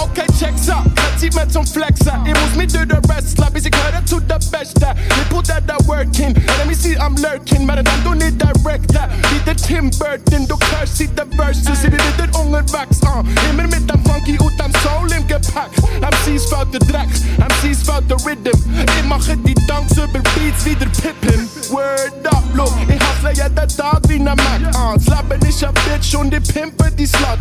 Okay, check ça. Gaat ie met zo'n flexen. Ik moest me do the rest. Laat ik het to the best. Je put that work in. And let me see I'm lurking. Maar dan doe niet direct. Niet de Tim Burton. Doe curse, ziet de verses. Zit dit het onderwax. Immer met een funky uit aan soul in gepakt. MC's fout de drag. MC's fout de rhythm. Ik mag het niet dankzij beats wieder pippen. Word up, look. Ik hustle ja dat dag wie naar Mac. Slappen is een bitch und die pimpen die slut.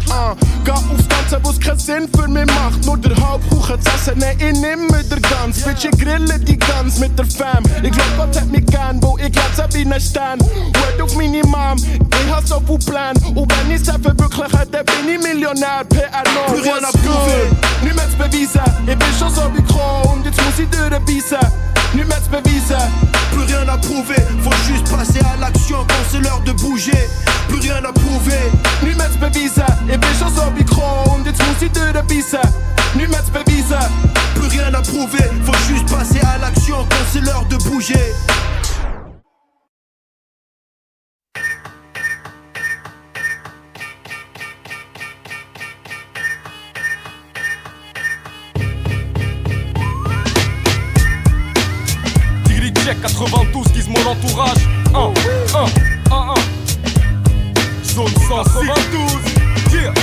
Ga auf Ganze, wo's keinen Sinn für mich macht. Nur der Hauptkuchen zu essen, ne, ich nimm mit der Gans. Bitch, ich grille die Gans mit der Fam. Ich glaub, Gott hat mich gern, wo ich glatze wie ne Stern. Word auf meine Mom, ich hab so viel Plan. Und wenn ich's verwirkliche, dann bin ich Millionär. P&O, plus rien à prouver. Nu met's bewijzen, ich bin schon so wie Kron. Jetzt muss ich durchbeissen. Nu met's bewijzen. Plus rien à prouver, faut juste passer à l'action quand c'est l'heure de bouger. Plus rien à prouver. Nu met's bewijzen, ich bin schon so wie Kron. Jetzt muss ich durchbeissen. Nu met's bewijzen. Plus rien à prouver, faut juste passer à l'action quand c'est l'heure de bouger. Check 92 disent mon entourage. Zone 192. Yeah.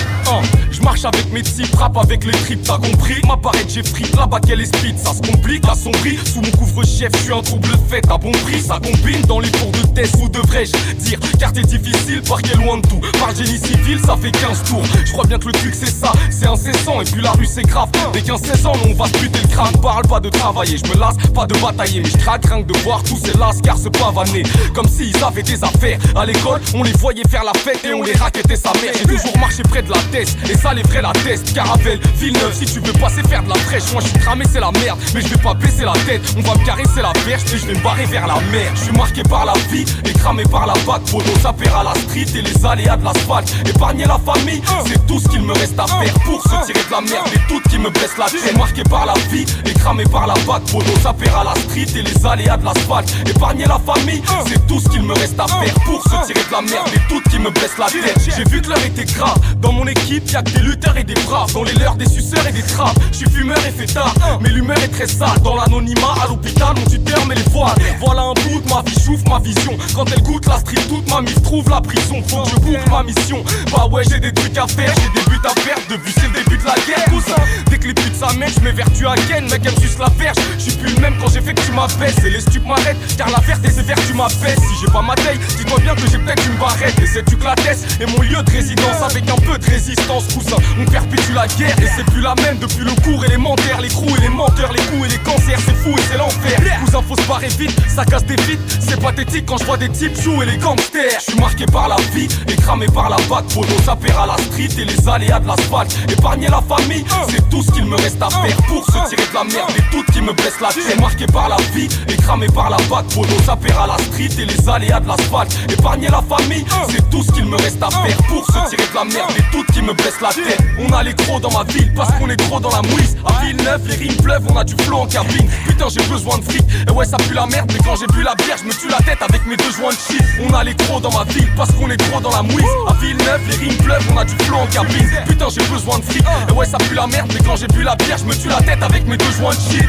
Je marche avec mes types, rap avec les tripes, t'as compris? Ma barrette j'ai frites, là-bas qu'elle est speed, ça se complique, assombri. Sous mon couvre-chef, je suis un trouble fait à bon prix. Ça combine dans les tours de test, ou devrais-je dire? Car t'es difficile, parquet loin de tout. Par génie civil, ça fait 15 tours. Je crois bien que le truc c'est ça, c'est incessant. Et puis la rue c'est grave, dès 15-16 ans, on va se buter le crâne. Parle pas de travailler, je me lasse pas de batailler. Mais je craque rien que de voir tous ces lascars se pavaner. Comme s'ils avaient des affaires. À l'école, on les voyait faire la fête et on les raquettait sa mère. J'ai toujours marché près de la test, et ça les vrais la test. Caravelle, Villeneuve, si tu veux passer faire de la fraîche. Moi je suis cramé, c'est la merde, mais je vais pas baisser la tête. On va me caresser la perche et je vais me barrer vers la mer. Je suis marqué par la vie et cramé par la batte. Podo s'appelle à la street et les aléas de l'asphalte. Épargner la famille, c'est tout ce qu'il me reste à faire pour se tirer de la merde et toutes qui me blessent la tête. Je suis marqué par la vie et cramé par la batte. Podo s'appelle à la street et les aléas de l'asphalte. Épargner la famille, c'est tout ce qu'il me reste à faire pour se tirer de la merde et toutes qui me blessent la tête. J'ai vu que l'heure était grave. Dans mon équipe, y'a que des lutteurs et des braves. Dans les leurs, des suceurs et des trappes. Je suis fumeur et fêtard, mais l'humeur est très sale. Dans l'anonymat, à l'hôpital, mon tuteur met les voiles. Voilà un bout de ma vie, j'ouvre ma vision. Quand elle goûte la street, toute ma mif trouve la prison. Faut que je boucle ma mission. Bah ouais, j'ai des trucs à faire, j'ai des buts à perdre. Depuis c'est le début de la guerre, cousin. Dès que les putes s'amènent, je m'évertue à Ken. Mec, elle me suce la verge. Je suis plus le même quand j'ai fait que tu m'abaisses. Et les stupes m'arrêtent, car la verte et sévère, tu m'abaisses. Si j'ai pas ma taille, dis-toi bien que j'ai peut-être une barrette. Et sais-tu que la tête est mon lieu de résidence avec un peu de résistance, cousin. On perpétue la guerre et c'est plus la même depuis le cours élémentaire. Les crews et les menteurs, les coups et les cancers, c'est fou et c'est l'enfer. Cousin, faut se barrer vite, ça casse des vides. C'est pathétique quand je vois des types jouer les gangsters. Je suis marqué par la vie et cramé par la batte. Podo s'appelle à la street et les aléas de l'asphalte. Épargner la famille, c'est tout ce qu'il me reste à faire pour se tirer de la merde et toutes qui qui me blesse la tête. Marqué par la vie et cramé par la batte. Podo, ça perd à la street et les aléas de l'asphalte. Épargner la famille, c'est tout ce qu'il me reste à faire pour se tirer de la merde et toutes qui me blessent la tête. On a les gros dans ma ville parce qu'on est gros dans la mouise. À Villeneuve, les rimes pleuvent, on a du flow en cabine. Putain, j'ai besoin de fric. Et ouais, ça pue la merde, mais quand j'ai bu la bière, je me tue la tête avec mes 2 joints de shit. On a les gros dans ma ville parce qu'on est gros dans la mouise. À Villeneuve, les rimes pleuvent, on a du flow en cabine. Putain, j'ai besoin de fric. Et ouais, ça pue la merde, mais quand j'ai bu la bière, je me tue la tête avec mes 2 joints de shit.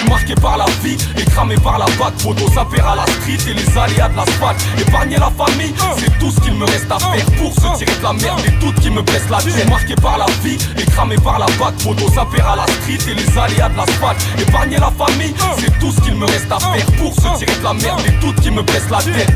Marqué par la vie et cramé par la batte. Podo, ça perd à la street et les aléas de l'asphalte. Épargner la famille, c'est tout ce qu'il me reste à faire pour se tirer de la merde et toutes qui me blessent la tête. Marqué par la vie et cramé par la batte. Podo, ça perd à la street et les aléas de l'asphalte. Épargner la famille, c'est tout ce qu'il me reste à faire pour se tirer de la merde et toutes qui me blessent la tête.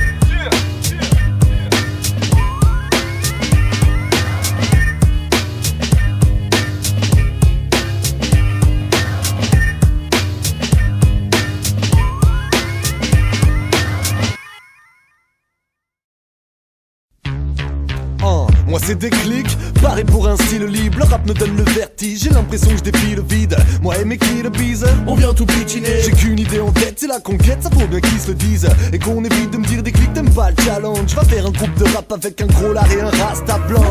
Moi c'est des clics, pareil pour un style libre. Le rap me donne le vertige, j'ai l'impression que je défie le vide. Moi et mes kills de bise, on vient tout pitchiner. J'ai qu'une idée en tête, c'est la conquête, ça faut bien qu'ils se le disent. Et qu'on évite de me dire des clics, t'aimes pas le challenge. Va faire un groupe de rap avec un gros lard et un rasta blanc.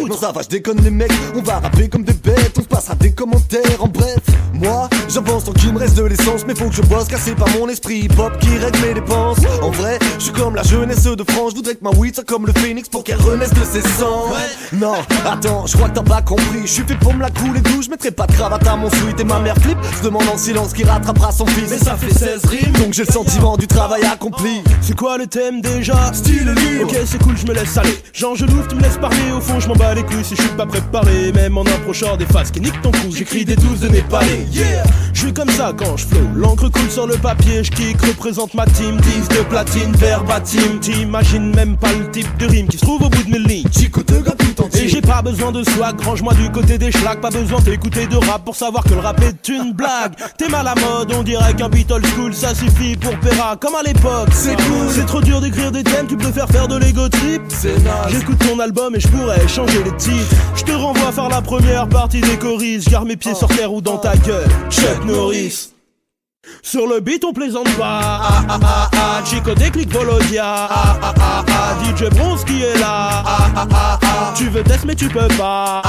Non ça va, je déconne les mecs, on va rapper comme des bêtes. On se passera des commentaires, en bref. Moi, j'avance tant qu'il me reste de l'essence. Mais faut que je bosse, cassé par mon esprit hip-hop qui règle mes dépenses. En vrai, je suis comme la jeunesse de France. Je voudrais que ma weed soit comme le phénix pour qu'elle renaisse de ses cendres. Non, attends, je crois que t'as pas compris. Je suis fait pour me la couler douce, je mettrai pas de cravate à mon sweat. Et ma mère flippe, se demande en silence qui rattrapera son fils. Mais ça fait 16 rimes, donc j'ai le sentiment du travail accompli. C'est quoi le thème déjà? Style libre. Ok, c'est cool, je me laisse aller. Genre je l'ouvre, tu me laisses parler. Au fond, je m'en bats les couilles si je suis pas préparé. Même en approchant des phases qui niquent ton cou, j'écris des 12 de Népalais. Yeah, je suis comme ça quand je flow. L'encre coule sur le papier, je kick, représente ma team. 10 de platine, verbatim. T'imagines même pas le type de rime qui se trouve au bout de mes lignes. Et j'ai pas besoin de swag, range-moi du côté des schlags. Pas besoin d'écouter de rap pour savoir que le rap est une blague. T'es mal à mode, on dirait qu'un beat old school ça suffit pour Pera comme à l'époque. C'est cool, c'est trop dur d'écrire des thèmes, tu préfères faire de l'ego trip. C'est naze. J'écoute ton album et je pourrais changer les titres. Je te renvoie faire la première partie des choristes. Garde mes pieds sur terre ou dans ta gueule, Chuck Norris. Sur le beat on plaisante pas. Chico déclic Volodia. DJ Bronze qui est là. Tu veux test mais tu peux pas.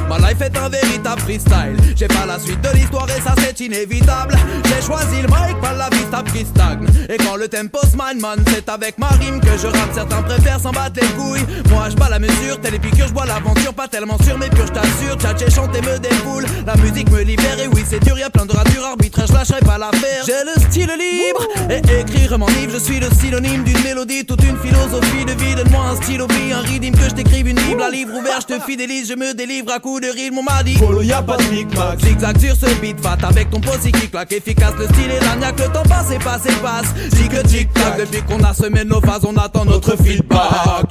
Ma life est un véritable freestyle. J'ai pas la suite de l'histoire et ça c'est inévitable. J'ai choisi le mic, pas la vista qui stagne. Et quand le tempo se man, c'est avec ma rime que je rappe. Certains préfèrent s'en battre les couilles. Moi je bats la mesure, telle les piqûres, je bois l'aventure. Pas tellement sûr mais pur, je t'assure. Tchatcher, chanter me défoule. La musique me libère et oui c'est dur, y'a plein de ratures arbitraires. Je lâcherai pas l'affaire. J'ai le style libre et écrire m'enivre. Je suis le synonyme d'une mélodie, toute une philosophie de vie. Donne-moi un stylo, un rythme que je t'écrive une bible. À livre ouvert, je te fidélise, je me délivre à coups de rythme. On m'a dit Polo, y'a pas de micmac. Zigzag sur ce beat fat avec ton posi qui claque efficace. Le style est l'agnac, le temps passe et passe et passe. Tic tic tac, depuis qu'on a semé nos phases, on attend notre feedback.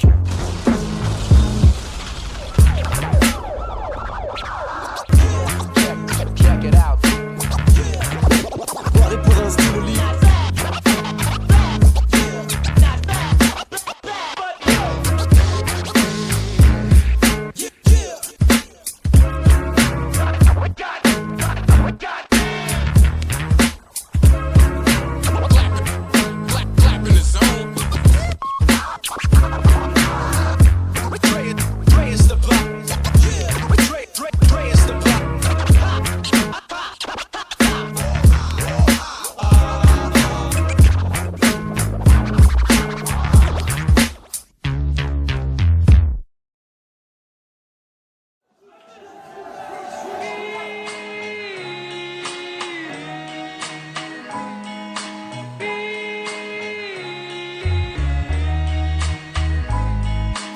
Check it out. Pour un style libre.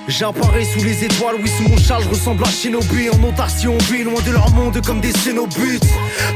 J'apparais sous les étoiles, oui sous mon châle, je ressemble à Shinobi. En autarcie B, loin de leur monde comme des cénobites.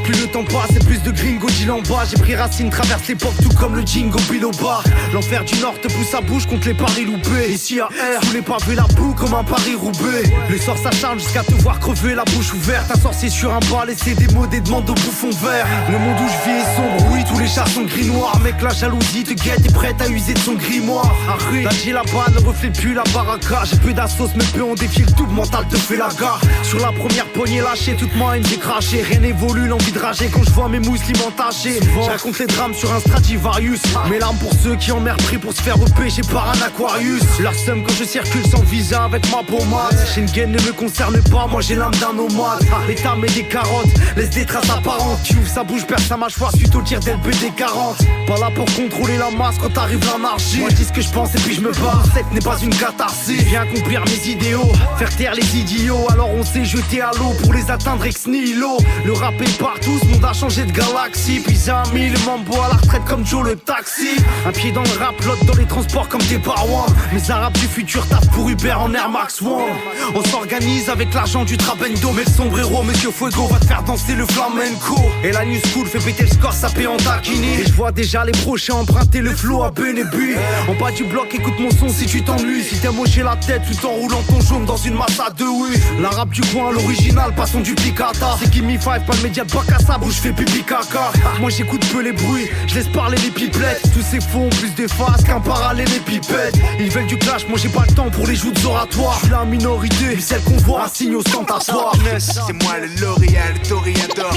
Plus le temps passe et plus de gringos deal en bas. J'ai pris racine, traverse l'époque tout comme le Jingo Biloba. L'enfer du Nord te pousse à bouche contre les paris loupés. Ici à R, sous les pavés la boue comme un Paris-Roubaix. Le sort s'acharne jusqu'à te voir crever la bouche ouverte. Un sorcier sur un bal et c'est des mots, des demandes au bouffon vert. Le monde où je vis est sombre, oui tous les chars sont gris-noirs. Mec la jalousie te guette et prête à user de son grimoire. Arrête, là j'ai la balle, ne reflète plus la baraka. Petit peu d'assos, mais peu on défie le double mental de fait la gare. Sur la première poignée lâchée, toute ma haine j'ai craché. Rien n'évolue, l'envie de rager quand je vois mes musulmans tachés. Je raconte les drames sur un Stradivarius. Mes larmes pour ceux qui ont mer pris pour se faire repêcher par un Aquarius. Leur somme quand je circule sans visa avec ma pommade. Schengen ne me concerne pas, moi j'ai l'âme d'un nomade. L'État met des carottes, laisse des traces apparentes. Qui ouvre sa bouche, perd sa mâchoire suite au tir d'LBD40. Pas là pour contrôler la masse quand t'arrives l'anarchie. Moi je dis ce que je pense et puis je me barre. Cette n'est pas une catharsis. Viens accomplir mes idéaux, faire taire les idiots. Alors on s'est jeté à l'eau pour les atteindre ex nihilo. Le rap est partout, ce monde a changé de galaxie. Puis j'ai mis le mambo à la retraite comme Joe le taxi. Un pied dans le rap, l'autre dans les transports comme des barouins. Mes arabes du futur taffent pour Uber en Air Max One. On s'organise avec l'argent du Trabendo. Mais le sombrero, Monsieur Fuego va te faire danser le flamenco. Et la new school fait péter le score, ça paie en taquini. Et je vois déjà les prochains emprunter le flow à Benebu. En bas du bloc, écoute mon son si tu t'ennuies. Si t'aimes hocher la tête tout en roulant ton jaune dans une masse à deux, oui. L'arabe du coin, l'original, passons du picata. C'est Gimme 5, pas le média de Bacassa, où je fais pipi caca. Moi j'écoute peu les bruits, je laisse parler les pipelettes. Tous ces faux ont plus de face qu'un parallèle et pipettes. Ils veulent du clash, moi j'ai pas le temps pour les joutes oratoires. Je suis la minorité, celle qu'on voit, un signe au ostentatoire. C'est moi le L'Oréal, le Toréador.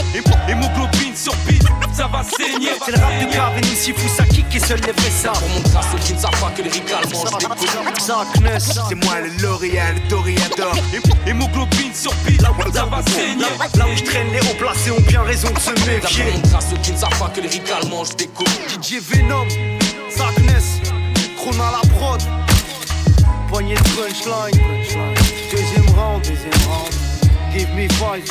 Hémoglobine sur beat, ça va saigner. C'est le rap de Carven, ici Foussaki qui est seul les vrais ça. Pour mon cas, ceux qui ne savent pas que les ricales mangent des couilles. C'est moi le L'Oréal, le Toréador. Hémoglobine sur beat, ça va saigner. Là où je traîne, les hauts placés ont bien raison de se méfier. Pour mon cas, ceux qui ne savent pas que les ricales mangent des couilles. DJ Venom, Darkness, Chrono à la prod. Poignée de punchline. Deuxième round. Give me 5.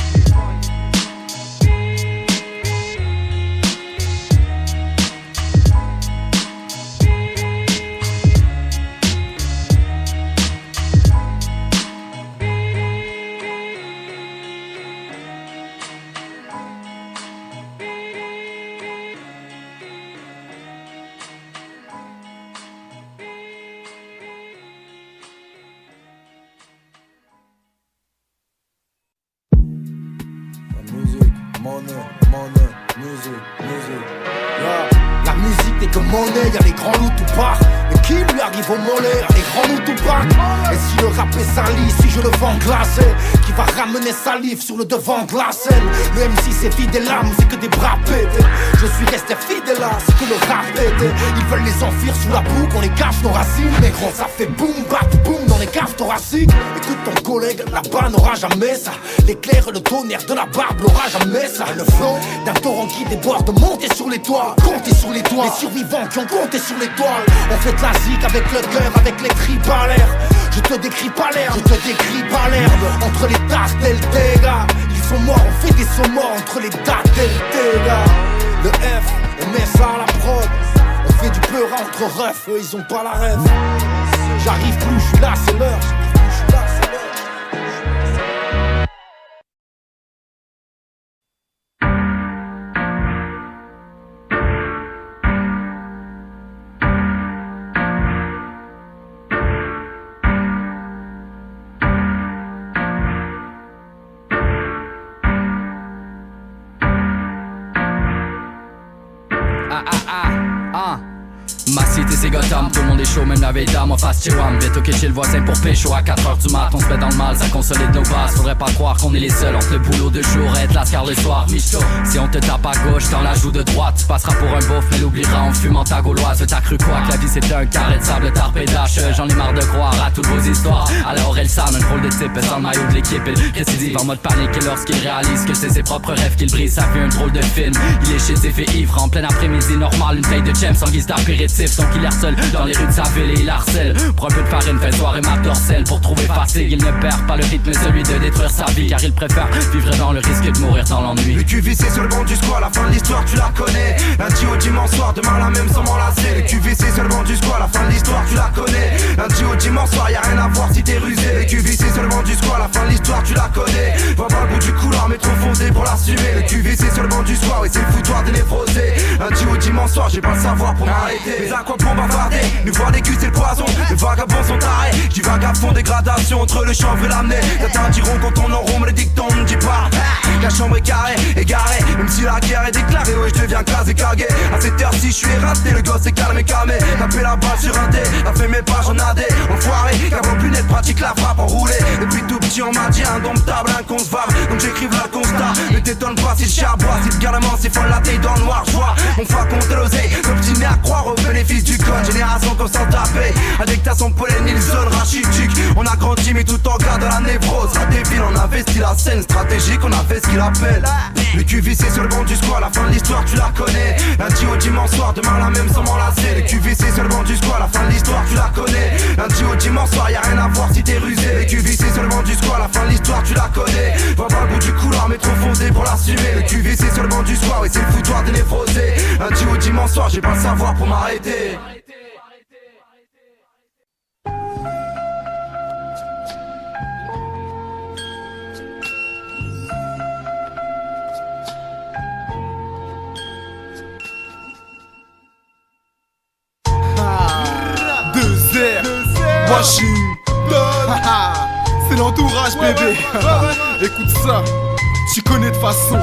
La musique n'est que monnaie, y'a les grands loups tout part. Mais qui lui arrive au mollet, les grands loups tout part. Et si le rap est sali, si je le vends glacé, qui va ramener salive sur le devant de la scène. Le MC c'est fidèle âme, c'est que des bras pétés. Je suis resté fidèle à ce que le rap était. Ils veulent les enfuir sous la boue, qu'on les cache nos racines. Mais gros ça fait boum, bat, boum dans les caves thoraciques. Écoute ton collègue, là-bas n'aura jamais ça. L'éclair et le tonnerre de la barbe n'aura jamais ça. Le flow d'un torrent qui déborde, monter sur les toits, compter sur les toits. Les survivants qui ont compté sur l'étoile. On fait de la zik avec le cœur, avec les tripes à l'air. Je te décris pas l'air, je te décris pas l'herbe. Entre les dards et le Tega, ils sont morts, on fait des sauts morts entre les dards et le Tega. Le F, on met ça à la prod. On fait du pleura entre refs, eux ils ont pas la rêve. J'arrive plus, je suis là, c'est l'heure. Ma cité c'est Gotham, tout le monde est chaud, même la veille d'âme en face Chihuahua. Bientôt que chez le voisin pour pécho à 4h du mat. On se met dans le mal, ça consolide nos bases. Faudrait pas croire qu'on est les seuls entre le boulot de jour et la car le soir. Michto, si on te tape à gauche, t'en la joue de droite. Tu passeras pour un beauf, mais l'oublieras en fumant ta gauloise. T'as cru quoi que la vie c'était un carré de sable tarpédache. J'en ai marre de croire à toutes vos histoires. Alors elle s'arme, un drôle de type, sans le maillot de l'équipe. Il récidive en mode panique et lorsqu'il réalise que c'est ses propres rêves qu'il brise, ça fait un drôle de film. Il est chez ses faits ivres, en plein après-midi normal, une taille de champ sans guise d'apéritif. Donc il est seul dans les rues de sa ville et il harcèle. Pour un peu de farine, fait soirée ma dorsale. Pour trouver facile, il ne perd pas le rythme, celui de détruire sa vie. Car il préfère vivre dans le risque de mourir dans l'ennui. Le QVC sur le banc du squat, la fin de l'histoire tu la connais. Lundi au dimanche soir, demain la même sans m'enlacer. Le QVC sur le banc du squat, la fin de l'histoire tu la connais. Lundi au dimanche soir, y'a rien à voir si t'es rusé. Le QVC sur le banc du squat, la fin de l'histoire tu la connais. Va voir le bout du couloir mais trop foncé pour l'assumer. Le QVC sur le banc du soir, oui c'est le foutoir des névrosés. Lundi au dimanche soir, j'ai pas le savoir pour m'arrêter. Mais à quoi pour bavarder, nous voir des culs c'est le poison. Les vagabonds sont tarés, j'dis vagabond dégradation entre le chanvre et l'amener. Certains diront quand on enrombe les dictons, ne dis pas La chambre est carrée, égarée, même si la guerre est déclarée, ouais je deviens classe et cargué. À cette heure-ci je suis éreinté, le gosse est calme et calmé. Tapé la balle sur un dé, a fait mes pages en AD. Enfoiré, car plus net pratique la frappe enroulée. Depuis tout petit on m'a dit indomptable, inconcevable. Donc j'écrive là le constat, ne t'étonne pas si le chat aboie. Si le garnement c'est folle la taille dans le noir, joie. On fait compter l'oseille, l'obstiné à croire aux bénéfices du code. Génération qu'on s'en tapait, addiction pollen, il zone rachitique. On a grandi mais tout en garde la névrose. À des villes on investit la scène stratégique, on a fait ce qu'il appelle le QVC sur le banc du squat, la fin de l'histoire tu la connais. Lundi au dimanche soir, demain la même sans m'enlacer. Le QVC sur le banc du squat, la fin de l'histoire tu la connais. Lundi au dimanche soir, y'a rien à voir si t'es rusé. Le QVC sur le banc du squat, la fin de l'histoire tu la connais. Va pas le bout du couloir mais trop foncé pour l'assumer. Le QVC sur le banc du squat, ouais c'est le foutoir de névrosé. Lundi au dimanche soir, j'ai pas le savoir pour m'arrêter. Washington, c'est l'entourage bébé. Écoute ça, tu connais de façon.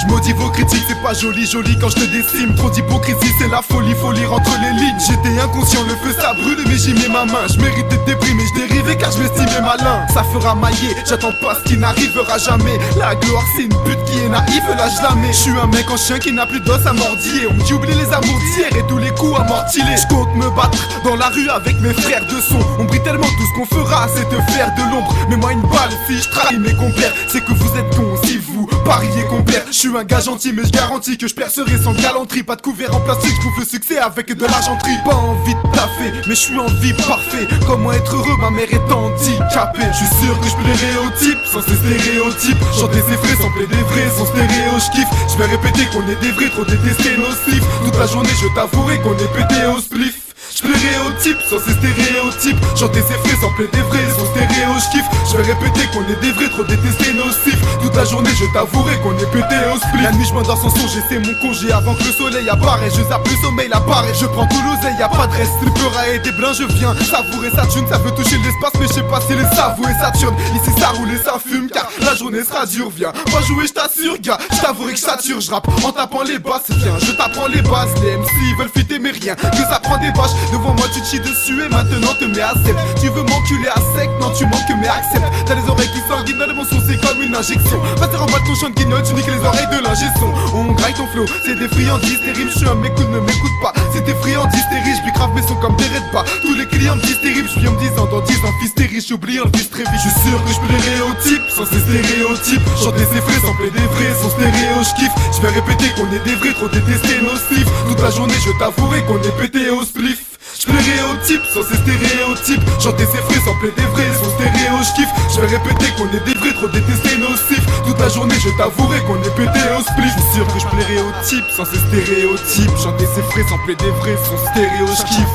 Je maudis vos critiques, c'est pas joli quand je te décime. Trop d'hypocrisie, c'est la folie, faut lire entre les lignes. J'étais inconscient, le feu ça brûle mais j'y mets ma main. Je mérite d'être déprimé, je dérivais car je m'estimais malin. Ça fera mailler, j'attends pas ce qui n'arrivera jamais. La gloire c'est une pute qui est naïve, lâche jamais. Je suis un mec en chien qui n'a plus d'os à mordiller. On me dit oublie les amours d'hier et tous les coups amortilés. Je compte me battre dans la rue avec mes frères de son. On brille tellement, tout ce qu'on fera c'est te faire de l'ombre. Mais moi une balle si je trahis mes compères, c'est que vous êtes cons si vous pariez qu'on perd. Je suis un gars gentil mais je garantis que je percerai sans galanterie. Pas de couvert en plastique, je bouffe le succès avec de l'argenterie. Pas envie de taffer, mais je suis en vie parfait. Comment être heureux, ma mère est handicapée. Je suis sûr que je plairai au type, sans ces stéréotypes. Chanter ses frais, sampler des vrais, sans stéréo, je kiffe. Je vais répéter qu'on est des vrais, trop détestés nos slifs. Toute la journée je t'avouerai qu'on est pété au spliff. Je plairai au type, sans ces stéréotypes. Chanter ses frais, sampler des vrais, sans stéréo, je kiffe. Je vais répéter qu'on est des vrais, trop détestés nocifs. Toute la journée je t'avouerai qu'on est pété au split. La nuit je m'endors sans songer, c'est mon congé. Avant que le soleil apparaisse, je zappe le sommeil, la barre. Et je prends tout l'oseille, y'a pas de reste. Slipper et des blincs, je viens savourer sa thune. Ça veut toucher l'espace, mais je sais pas si les savouer Saturne. Ici ça roule et ça fume, car la journée sera dure. Viens, pas jouer, je t'assure, gars. Je t'avouerai que je sature, je rappe en tapant les basses. Viens, je t'apprends les bases. Les MC veulent fitter, mais rien que ça prend des bâches. Devant moi tu te chies dessus et maintenant te mets à sec. Tu veux m'enculer à sec, non tu manques mais accepte. T'as les oreilles qui sanguinent, mon son c'est comme une injection. Va te rembattre ton chant de guignol, tu niques les oreilles de l'ingé son. On graille ton flow, c'est des friandises, tes rimes, je suis un m'écoute, ne m'écoute pas. C'est des friandises, tes riches, puis grave mes sons comme des raids bas. Tous les clients me disent terrible, je suis en me disant dans 10 ans fils t'es riche, j'oublie en le fils très vite. Je suis sûr que je plairai au type, sans ces stéréotypes. Chanter ses frais, sampler des vrais, sans stéréo, je kiffe. Je vais répéter qu'on est des vrais, trop détestés nos slifs. Toute la journée je t'avouerai qu'on est pété au spliff. Je plairai au type, sans ces stéréotypes. Chanter ses frais, sampler des vrais, sans stéréo, je kiffe. Je vais répéter qu'on est des vrais, trop détestés nocifs. Toute la journée je t'avouerai qu'on est pété au spliff. Je suis sûr que je plairai au type, sans ces stéréotypes. Chanter ses frais, sampler des vrais, sans stéréo, je kiffe.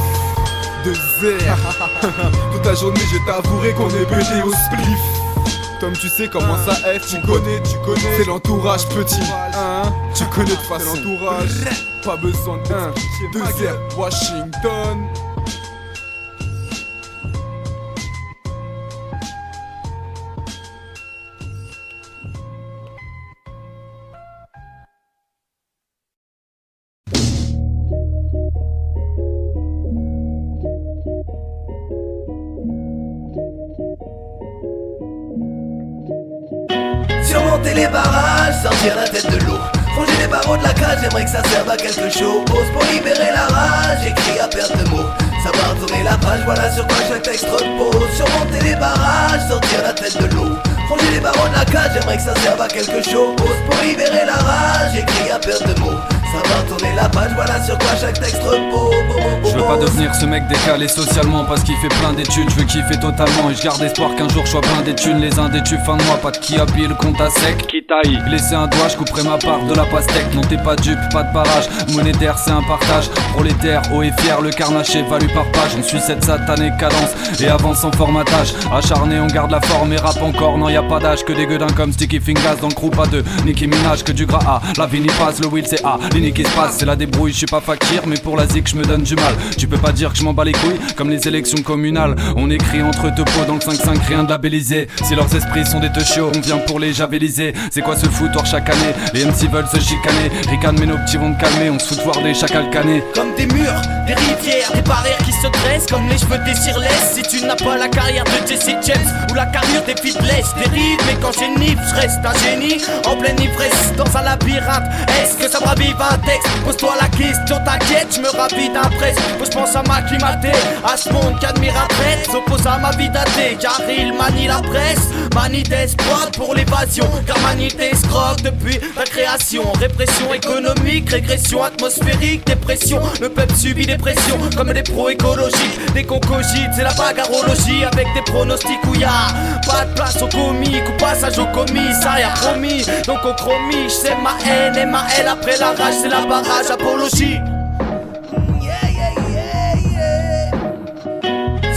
De zère. Toute la journée je t'avouerai qu'on est pété au spliff. Tom tu sais comment ça est, tu connais, c'est l'entourage petit, tu connais de façon, c'est l'entourage, pas besoin de 2 Washington. Surmonter les barrages, sortir la tête de l'eau. Ranger les barreaux de la cage, j'aimerais que ça serve à quelque chose. Pause pour libérer la rage, écrit à perte de mots. Savoir tourner la page, voilà sur quoi chaque texte repose. Surmonter les barrages, sortir la tête de l'eau. Ranger les barreaux de la cage, j'aimerais que ça serve à quelque chose. Pause pour libérer la rage, écrit à perte de mots. Savoir tourner la page, voilà sur quoi chaque texte repose. Je veux pas devenir ce mec décalé socialement parce qu'il fait plein d'études. Je veux kiffer totalement et je garde espoir qu'un jour je sois plein d'études. Les uns des tubes fin de mois, pas de qui habille le compte à sec. Qui taille, laisser un doigt, je couperai ma part de la pastèque. Non t'es pas dupe, pas de barrage, monétaire c'est un partage. Prolétaire, haut et fier, le carnage évalue par page. On suit cette satanée cadence et avance sans formatage. Acharné on garde la forme et rappe encore. Non y a pas d'âge, que des gueudins comme Sticky Fingers dans le groupe A2. Nicki Minaj, que du gras A, la vie n'y passe, le will c'est A. Fini qui se passe, c'est la débrouille, je suis pas fakir, mais pour la zik je me donne du mal. Tu peux pas dire que je m'en bats les couilles, comme les élections communales. On écrit entre deux pots dans le 5-5, rien de labellisé. Si leurs esprits sont des techios, on vient pour les javeliser. C'est quoi ce foutoir chaque année? Les MC veulent se chicaner. Ricane mais nos petits vont te calmer, on se fout de voir des chacals canés. Comme des murs, des rivières, des barrières qui se dressent comme les cheveux des Cirless. Si tu n'as pas la carrière de Jesse James ou la carrure des Fitless, des rides, mais quand j'énifle, je reste un génie en pleine ivresse dans un labyrinthe. Est-ce que ça me ravive un texte? Pose-toi la question, t'inquiète, je me ravis d'un presse. Faut je pense à m'acclimater à ce monde qu'admire un prêtre. S'oppose à ma vie datée, car il manie la presse. Manie d'espoir pour l'évasion, car manie t'escroque depuis la création. Répression économique, régression atmosphérique, dépression. Le peuple subit des pressions comme des pros écologiques. Dès qu'on cogite, c'est la bagarrologie avec des pronostics où y'a pas de place au comique ou passage au commissariat promis. Donc au chromie, c'est ma haine et ma haine après la rage, c'est la barrage apologie.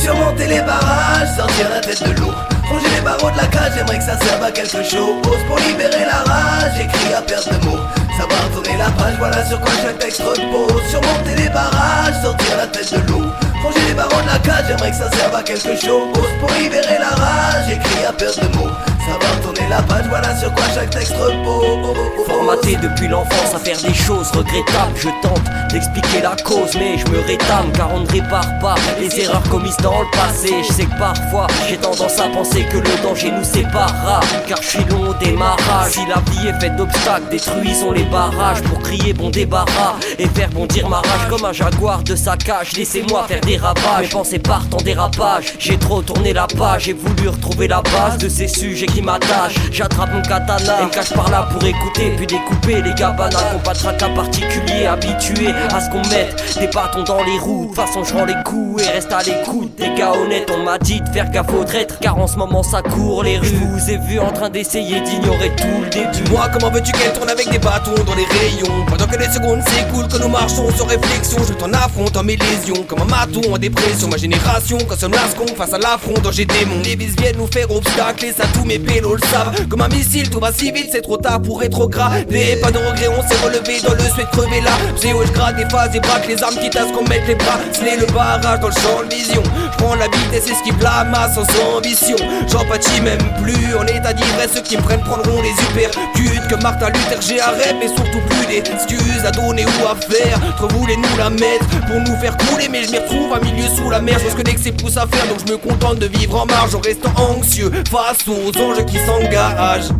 Surmonter les barrages, sortir la tête de l'eau. Ranger les barreaux de la cage, j'aimerais que ça serve à quelque chose. Pour libérer la rage, j'écris à perte de mots. Savoir tourner la page, voilà sur quoi chaque texte repose. Surmonter les barrages, sortir la tête de l'eau. Ranger les barreaux de la cage, j'aimerais que ça serve à quelque chose. Pour libérer la rage, j'écris à perte de mots. Savoir tourner la page, voilà sur quoi chaque texte repose. Formaté depuis l'enfance à faire des choses regrettables. Je tente d'expliquer la cause, mais je me rétame, car on ne répare pas les erreurs commises dans le passé. Je sais que parfois j'ai tendance à penser que le danger nous séparera, car je suis long au démarrage. Si la vie est faite d'obstacles, détruisons les barrages pour crier bon débarras et faire bondir ma rage comme un jaguar de sa cage. Laissez-moi faire des ravages, mes pensées partent en dérapage. J'ai trop tourné la page, j'ai voulu retrouver la base de ces sujets qui m'attachent. J'attrape mon katana et me cache par là pour écouter, puis découper les gabanas. Combattre un cas particulier, habitué à ce qu'on mette des bâtons dans les roues. De toute façon je rends les coups et reste à l'écoute des gars honnêtes. On m'a dit de faire gaffe au traître, car en ce moment ça court les rues. Je vous ai vu en train d'essayer d'ignorer tout le début. Dis-moi comment veux-tu qu'elle tourne avec des bâtons dans les rayons, pendant que les secondes s'écoulent, que nous marchons sans réflexion. Je t'en affronte en mes lésions, comme un maton en dépression. Ma génération consomme l'ascon face à l'affront, danger démon. Les bis viennent nous faire obstacle et ça tous mes pélos le savent. Comme un missile, tout va si vite, c'est trop tard pour rétrograder. Pas de regret, on s'est relevé dans le suet crevé là. J'ai je gratte des phases et braque les armes quitte à ce qu'on mette les bras. C'est le barrage dans le champ de vision. Je prends la vitesse, esquive la masse sans ambition. J'en pâtis même plus, en état d'ivresse. Ceux qui me prennent prendront les uppercuts que Martin Luther, j'ai un rêve, mais surtout plus d'excuses à donner ou à faire. Trop voulez nous la mettre pour nous faire couler, mais je m'y retrouve à milieu sous la mer. Je pense que dès que c'est pousse à faire, donc je me contente de vivre en marge en restant anxieux face aux anges qui s'engagent.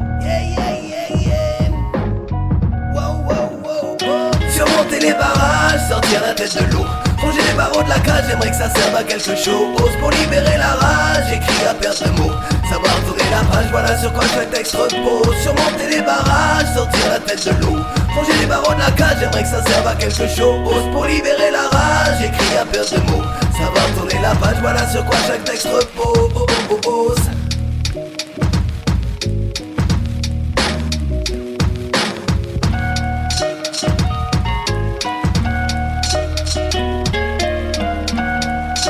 Surmonter les barrages, sortir la tête de l'eau. Ranger les barreaux de la cage, j'aimerais que ça serve à quelque chose. Pour libérer la rage, j'écris à perte de mots. Savoir tourner la page, voilà sur quoi chaque texte repose. Surmonter les barrages, sortir la tête de l'eau. Ranger les barreaux de la cage, j'aimerais que ça serve à quelque chose. Pour libérer la rage, j'écris à perte de mots. Savoir tourner la page, voilà sur quoi chaque texte repose.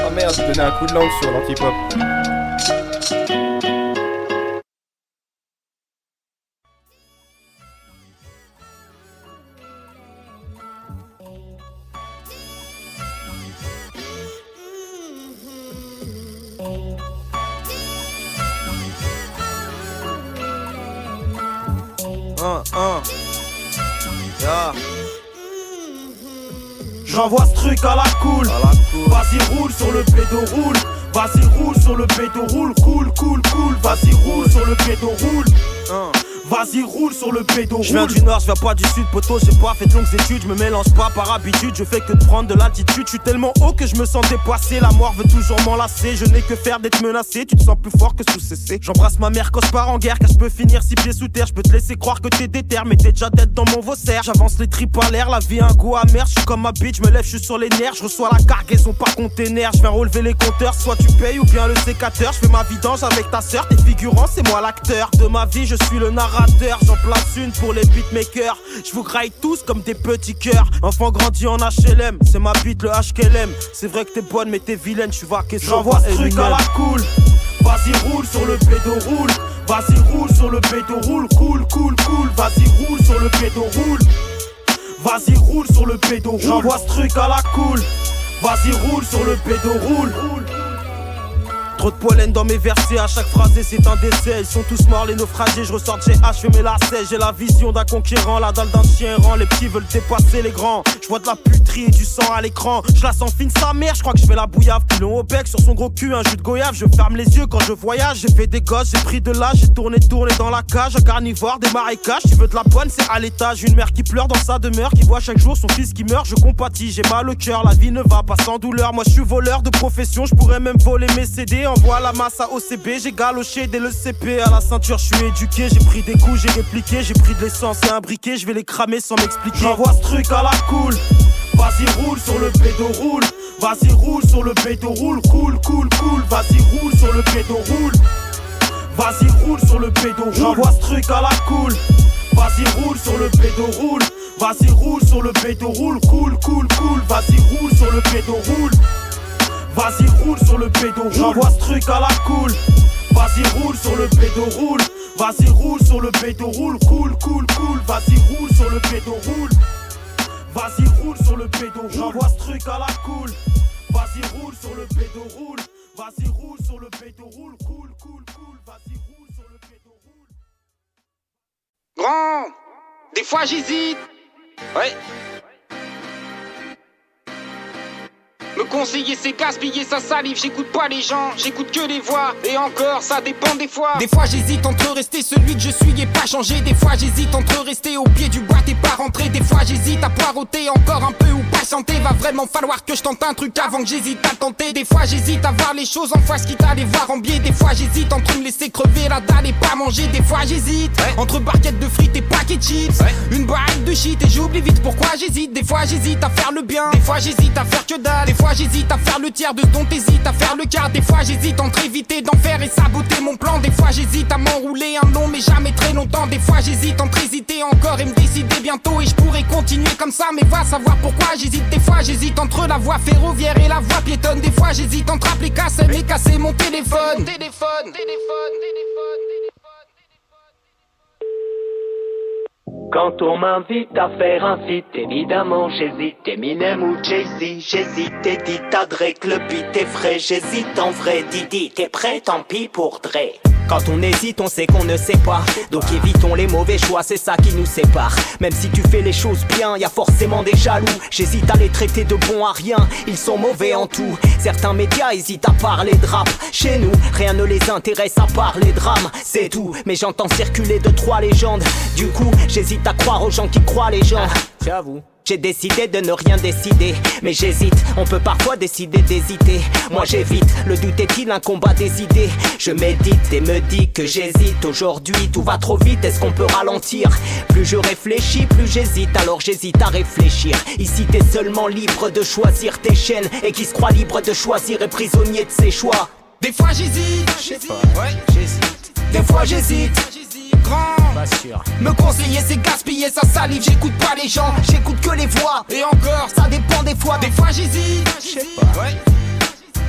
Ah merde, j'ai donné un coup de langue sur l'antipop. Yeah. J'envoie ce truc à la cool. Vas-y roule sur le pédo roule. Vas-y roule sur le pédo roule. Cool. Vas-y roule sur le pédo roule. Vas-y roule sur le pédo roule. Je viens du nord, je viens pas du sud, poto, j'ai pas fait de longues études. Je me mélange pas par habitude, je fais que de prendre de l'altitude. Je suis tellement haut que je me sens dépassé. La mort veut toujours m'enlacer, je n'ai que faire d'être menacé. Tu te sens plus fort que sous CC. J'embrasse ma mère quand je pars en guerre, car je peux finir 6 pieds sous terre. Je peux te laisser croire que t'es déter, mais t'es déjà tête dans mon vaussaire. J'avance les tripes à l'air, la vie a un goût amer. Je suis comme ma bitch, je me lève, je suis sur les nerfs. Je reçois la cargaison par container. Je viens relever les compteurs, soit tu payes ou bien le sécateur. Je fais ma vidange avec ta sœur, t'es figurant, c'est moi l'acteur de ma vie, je suis le narrateur. J'en place une pour les beatmakers. Je vous graille tous comme des petits cœurs. Enfant grandi en HLM, c'est ma bite le HKLM. C'est vrai que t'es bonne mais t'es vilaine, je vaqué. J'envoie ce truc à la cool. Vas-y roule sur le pédo roule. Vas-y roule sur le pédo roule. Cool. Vas-y roule sur le pédo roule. Vas-y roule sur le pédo, j'envoie ce truc à la cool. Vas-y roule sur le pédo, roule. Trop de pollen dans mes versets, à chaque phrase c'est un décès. Ils sont tous morts les naufragés, je ressors de chez H, fais mes lacets. J'ai la vision d'un conquérant, la dalle d'un chien errant. Les petits veulent dépasser les grands. Je vois de la puterie et du sang à l'écran. Je la sens fine sa mère, je crois que je fais la bouillave. Pilon au bec, sur son gros cul, un jus de goyave. Je ferme les yeux quand je voyage, j'ai fait des gosses, j'ai pris de l'âge. J'ai tourné dans la cage, un carnivore, des marécages. Tu veux de la bonne, c'est à l'étage. Une mère qui pleure dans sa demeure, qui voit chaque jour son fils qui meurt. Je compatis, j'ai mal au cœur, la vie ne va pas sans douleur. Moi je suis voleur de profession, je pourrais même voler mes CD. Envoie la masse à OCB, j'ai galoché dès le CP. À la ceinture, je suis éduqué, j'ai pris des coups, j'ai répliqué. J'ai pris de l'essence et un briquet, je vais les cramer sans m'expliquer. J'envoie ce truc à la cool. Vas-y roule sur le pédo, roule. Vas-y roule sur le pédo, roule. Cool, cool, cool. Vas-y roule sur le pédo, roule. Vas-y roule sur le pédo, roule. J'envoie ce truc à la cool. Vas-y roule sur le pédo, roule. Vas-y roule sur le pédo, roule. Cool, cool, cool. Vas-y roule sur le pédo, roule. Vas-y roule sur le pédo, j'envoie ce truc à la cool. Vas-y roule sur le pédo, roule. Vas-y roule sur le pédo, roule. Cool, cool, cool. Vas-y roule sur le pédo, roule. Vas-y roule sur le pédo, j'envoie ce truc à la cool. Vas-y roule sur le pédo, roule. Vas-y roule sur le pédo, roule. Cool, cool, cool. Vas-y roule sur le pédo, roule. Grand, des fois j'hésite. Ouais. Me conseiller c'est gaspiller sa salive, j'écoute pas les gens, j'écoute que les voix. Et encore ça dépend des fois. Des fois j'hésite entre rester celui que je suis et pas changer. Des fois j'hésite entre rester au pied du boîte et pas rentrer. Des fois j'hésite à poireauter encore un peu ou patienter. Va vraiment falloir que je tente un truc avant que j'hésite à tenter. Des fois j'hésite à voir les choses en face quitte à les voir en biais. Des fois j'hésite entre me laisser crever la dalle et pas manger. Des fois j'hésite entre barquettes de frites et paquets de chips. Une barrique de shit et j'oublie vite pourquoi j'hésite. Des fois j'hésite à faire le bien. Des fois j'hésite à faire que dalle. Des fois j'hésite à faire le tiers de ce dont t'hésites à faire le quart. Des fois j'hésite entre éviter d'en faire et saboter mon plan. Des fois j'hésite à m'enrouler un long mais jamais très longtemps. Des fois j'hésite entre hésiter encore et me décider bientôt. Et je pourrais continuer comme ça mais va savoir pourquoi j'hésite. Des fois j'hésite entre la voie ferroviaire et la voie piétonne. Des fois j'hésite entre appeler Kassem et casser mon téléphone. Quand on m'invite à faire un feat, évidemment j'hésite. Eminem ou Jay-Z, j'hésite. Edith à Drake, le beat est frais. J'hésite en vrai, Didi, t'es prêt? Tant pis pour Dre. Quand on hésite, on sait qu'on ne sait pas. Donc évitons les mauvais choix, c'est ça qui nous sépare. Même si tu fais les choses bien, y a forcément des jaloux. J'hésite à les traiter de bons à rien, ils sont mauvais en tout. Certains médias hésitent à parler de rap. Chez nous, rien ne les intéresse à part les drames, c'est tout. Mais j'entends circuler 2-3 légendes. Du coup, j'hésite à croire aux gens qui croient les gens. J'avoue. J'ai décidé de ne rien décider, mais j'hésite, on peut parfois décider d'hésiter. Moi j'évite, le doute est-il un combat des idées? Je médite et me dis que j'hésite. Aujourd'hui tout va trop vite, est-ce qu'on peut ralentir? Plus je réfléchis, plus j'hésite, alors j'hésite à réfléchir. Ici t'es seulement libre de choisir tes chaînes. Et qui se croit libre de choisir est prisonnier de ses choix. Des fois j'hésite, j'hésite. Des fois j'hésite. Pas sûr. Me conseiller c'est gaspiller sa salive. J'écoute pas les gens, j'écoute que les voix. Et encore, ça dépend des fois. Des fois j'hésite,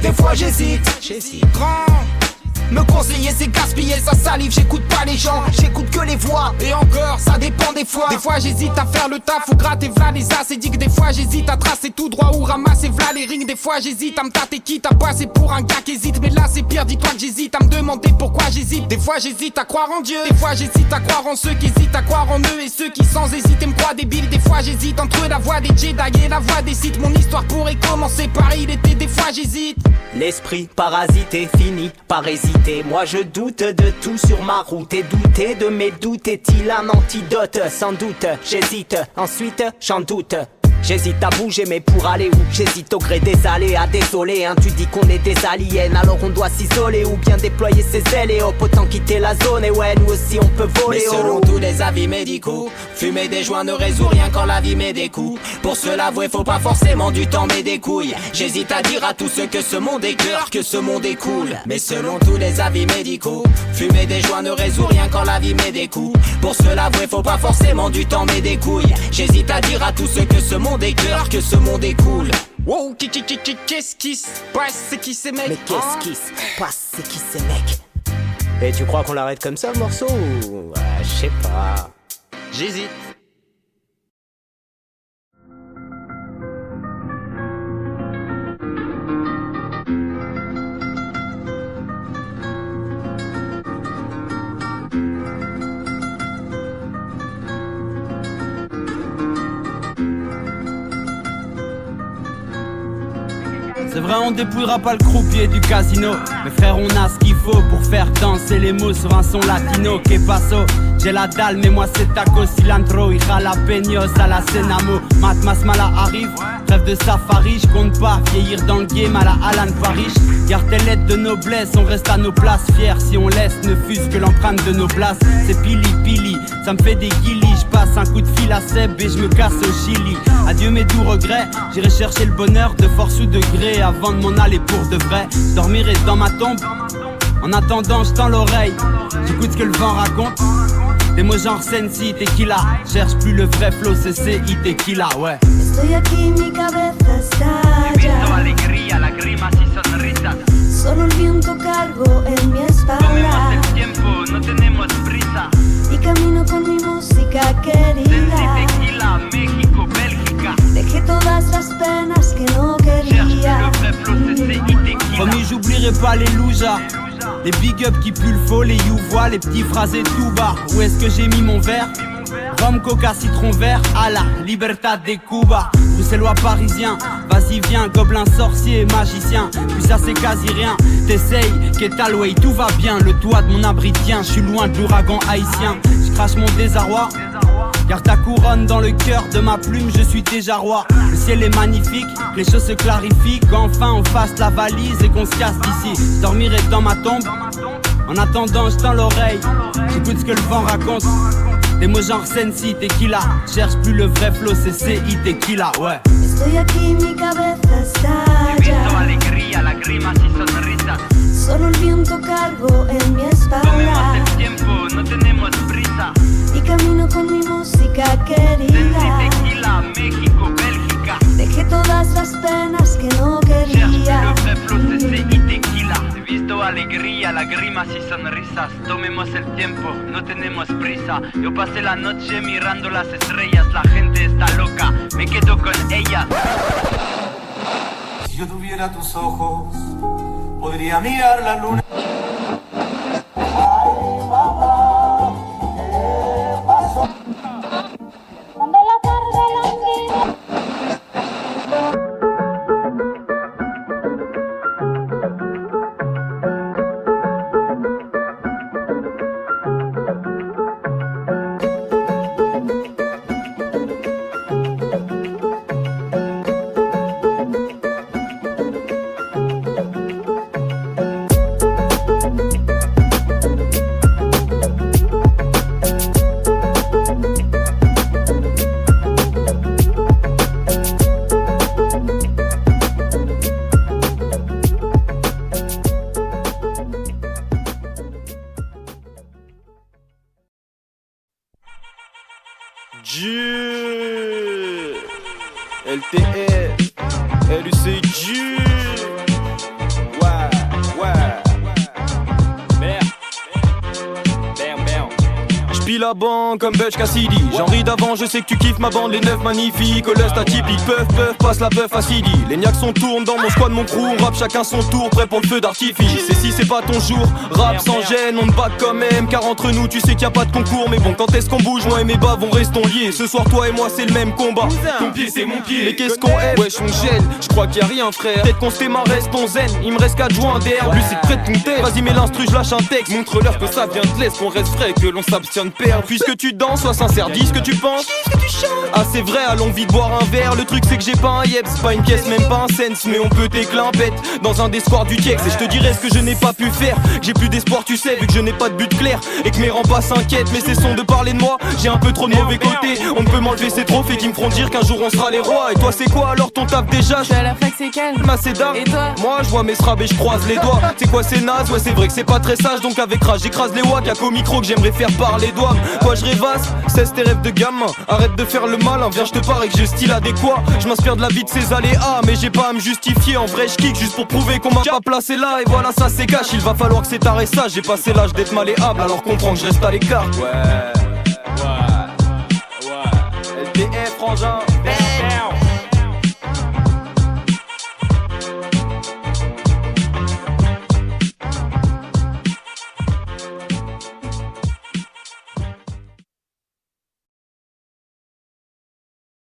Des fois j'hésite, Grand. Me conseiller c'est gaspiller sa salive. J'écoute pas les gens, j'écoute que les voix. Et encore, ça dépend des fois. Des fois j'hésite à faire le taf ou gratter v'là les as. Et dit que des fois j'hésite à tracer tout droit ou ramasser v'là les rings. Des fois j'hésite à me tâter quitte à passer pour un gars qui hésite. Mais là c'est pire, dis-toi que j'hésite à me demander pourquoi j'hésite. Des fois j'hésite à croire en Dieu. Des fois j'hésite à croire en ceux qui hésitent à croire en eux. Et ceux qui sans hésiter me croient débiles. Des fois j'hésite entre la voix des Jedi et la voix des Sith. Mon histoire pourrait commencer par il était. Des fois j'hésite. L'esprit parasité finit par hésiter. Moi je doute de tout sur ma route. Et douter de mes doutes est-il un antidote? Sans doute, j'hésite, ensuite j'en doute. J'hésite à bouger mais pour aller où? J'hésite au gré des aléas, désolé hein, tu dis qu'on est des aliens. Alors on doit s'isoler ou bien déployer ses ailes. Et hop, autant quitter la zone et ouais nous aussi on peut voler. Mais selon tous les avis médicaux, fumer des joints ne résout rien quand la vie met des coups. Pour se l'avouer faut pas forcément du temps mais des couilles. J'hésite à dire à tous ceux que ce monde est cœur, que ce monde est cool. Mais selon tous les avis médicaux, fumer des joints ne résout rien quand la vie met des coups. Pour se l'avouer faut pas forcément du temps mais des couilles. J'hésite à dire à tous ceux que ce monde est cœur, que ce monde est cool. Wow, qu'est-ce qui se passe? C'est qui ces mecs? Mais qu'est-ce qui se passe? C'est qui ces mecs? Et tu crois qu'on l'arrête comme ça le morceau ou... je sais pas. J'hésite. vrai, on dépouillera pas le croupier du casino. Mais frère, on a ce qu'il faut pour faire danser les mots sur un son latino. Que paso, j'ai la dalle, mais moi c'est taco, cilantro y jalapeños à la Senamo. Matmas Mala arrive, rêve de safari, je compte pas vieillir dans le game à la Alan Parrish. Garde tes lettres de noblesse, on reste à nos places. Fiers si on laisse, ne fût-ce que l'empreinte de nos places. C'est pili pili, ça me fait des guilis. Je passe un coup de fil à Seb et je me casse au Chili. Adieu mes doux regrets, j'irai chercher le bonheur de force ou de gré avant de m'en aller pour de vrai. Je dormirai dans ma tombe, en attendant je tends l'oreille. J'écoute ce que le vent raconte, des mots genre Sensi, tequila. Cherche plus le vrai flow, c'est CI tequila, ouais. Estoy aquí, mi cabeza estalla. He visto alegría, lágrimas y sonrisas. Solo el viento cargo en mi espalda. Tomemos el tiempo, no tenemos prisa. Y camino con mi música querida. Sensi, tequila, México, Bélgica. Dejé todas las penas que no quería. Cherche le vrai flow, c'est CI tequila. Promis, j'oublierai pas les loujas, les big up qui puent le faux, les youvois, les petits phrasés tout bas. Où est-ce que j'ai mis mon verre? Rhum, coca, citron vert, à la Libertad de Cuba. Bruxellois parisien, vas-y viens, gobelin sorcier, magicien. Puis ça c'est quasi rien, t'essayes, qu'est way, tout va bien. Le toit de mon abri tient, je suis loin de l'ouragan haïtien. Je crache mon désarroi, garde ta couronne dans le cœur de ma plume, je suis déjà roi. Le ciel est magnifique, les choses se clarifient. Qu'enfin on fasse la valise et qu'on se casse d'ici. Je dormirai dans ma tombe, en attendant je tends l'oreille. J'écoute ce que le vent raconte, des mots genre Sensi, tequila. Cherche plus le vrai flow, c'est CI tequila, ouais. Estoy aquí, mi cabeza estalla. He visto alegría, lágrimas y sonrisas. Solo el viento cargo en mi espalda. Tomemos el tiempo, no tenemos prisa. Y camino con mi música querida. Sensi, tequila, México, Bélgica. Dejé todas las penas que no quería. Cherche le vrai flow, c'est CI tequila. He visto alegría, lágrimas y sonrisas. Tomemos el tiempo, no tenemos prisa. Yo pasé la noche mirando las estrellas. La gente está loca, me quedo con ellas. Si yo tuviera tus ojos, podría mirar la luna. Ay, mamá, ¿qué pasó? Cuando la tarde languida. LTS, LUCG. La bande comme Butch Cassidy. J'en ris d'avant, je sais que tu kiffes ma bande. Les 9 magnifiques, au lust atypique. Puff, passe la puff à Sidi. Les Niaxons tournent dans mon squad, mon crew. On rappe chacun son tour, prêt pour le feu d'artifice. Et si c'est pas ton jour, rap sans gêne, on te bat quand même. Car entre nous, tu sais qu'il y a pas de concours. Mais bon, quand est-ce qu'on bouge, moi et mes bavons restons liés. Ce soir, toi et moi, c'est le même combat. Ton pied, c'est mon pied. Mais qu'est-ce qu'on aime? Wesh, on gêne. Je crois qu'il y a rien, frère. Peut-être qu'on se démarre, restons zen. Il me reste 4 joints d'air. Lui, c'est près de ton tête. Vas-y, mets l'instru, je lâche un texte. Montre-leur que ça vient de l'Est, qu'on reste frais, que l'on s'abstient de perdre. Puisque tu danses, sois sincère, dis ce que tu penses. Ah c'est vrai, allons vite boire un verre. Le truc c'est que j'ai pas un yep, c'est pas une pièce, même pas un sense. Mais on peut t'éclimpette dans un des squares du Tiex. Et je te dirai ce que je n'ai pas pu faire. J'ai plus d'espoir tu sais, vu que je n'ai pas de but clair. Et que mes rempas s'inquiètent, mais cessons de parler de moi. J'ai un peu trop de mauvais côtés. On ne peut m'enlever ces trophées qui me feront dire qu'un jour on sera les rois. Et toi c'est quoi alors ton taf déjà? Je suis à la fac, c'est calme. Macéda. Et toi? Moi je vois mes straps et je croise les doigts. C'est quoi c'est naze? Ouais c'est vrai que c'est pas très sage. Donc avec rage j'écrase les wack. Y'a qu'au micro que j'aimerais faire parler doigts. Quoi je rêvasse? Cesse tes rêves de gamin, arrête de faire le malin. Viens je te parie que j'ai le style adéquat. Je m'inspire de la vie de ces aléas, mais j'ai pas à me justifier. En vrai je kick juste pour prouver qu'on m'a pas placé là. Et voilà ça c'est cash, il va falloir que c'est arrêt ça. J'ai passé l'âge d'être malléable, alors comprends que je reste à l'écart. Ouais.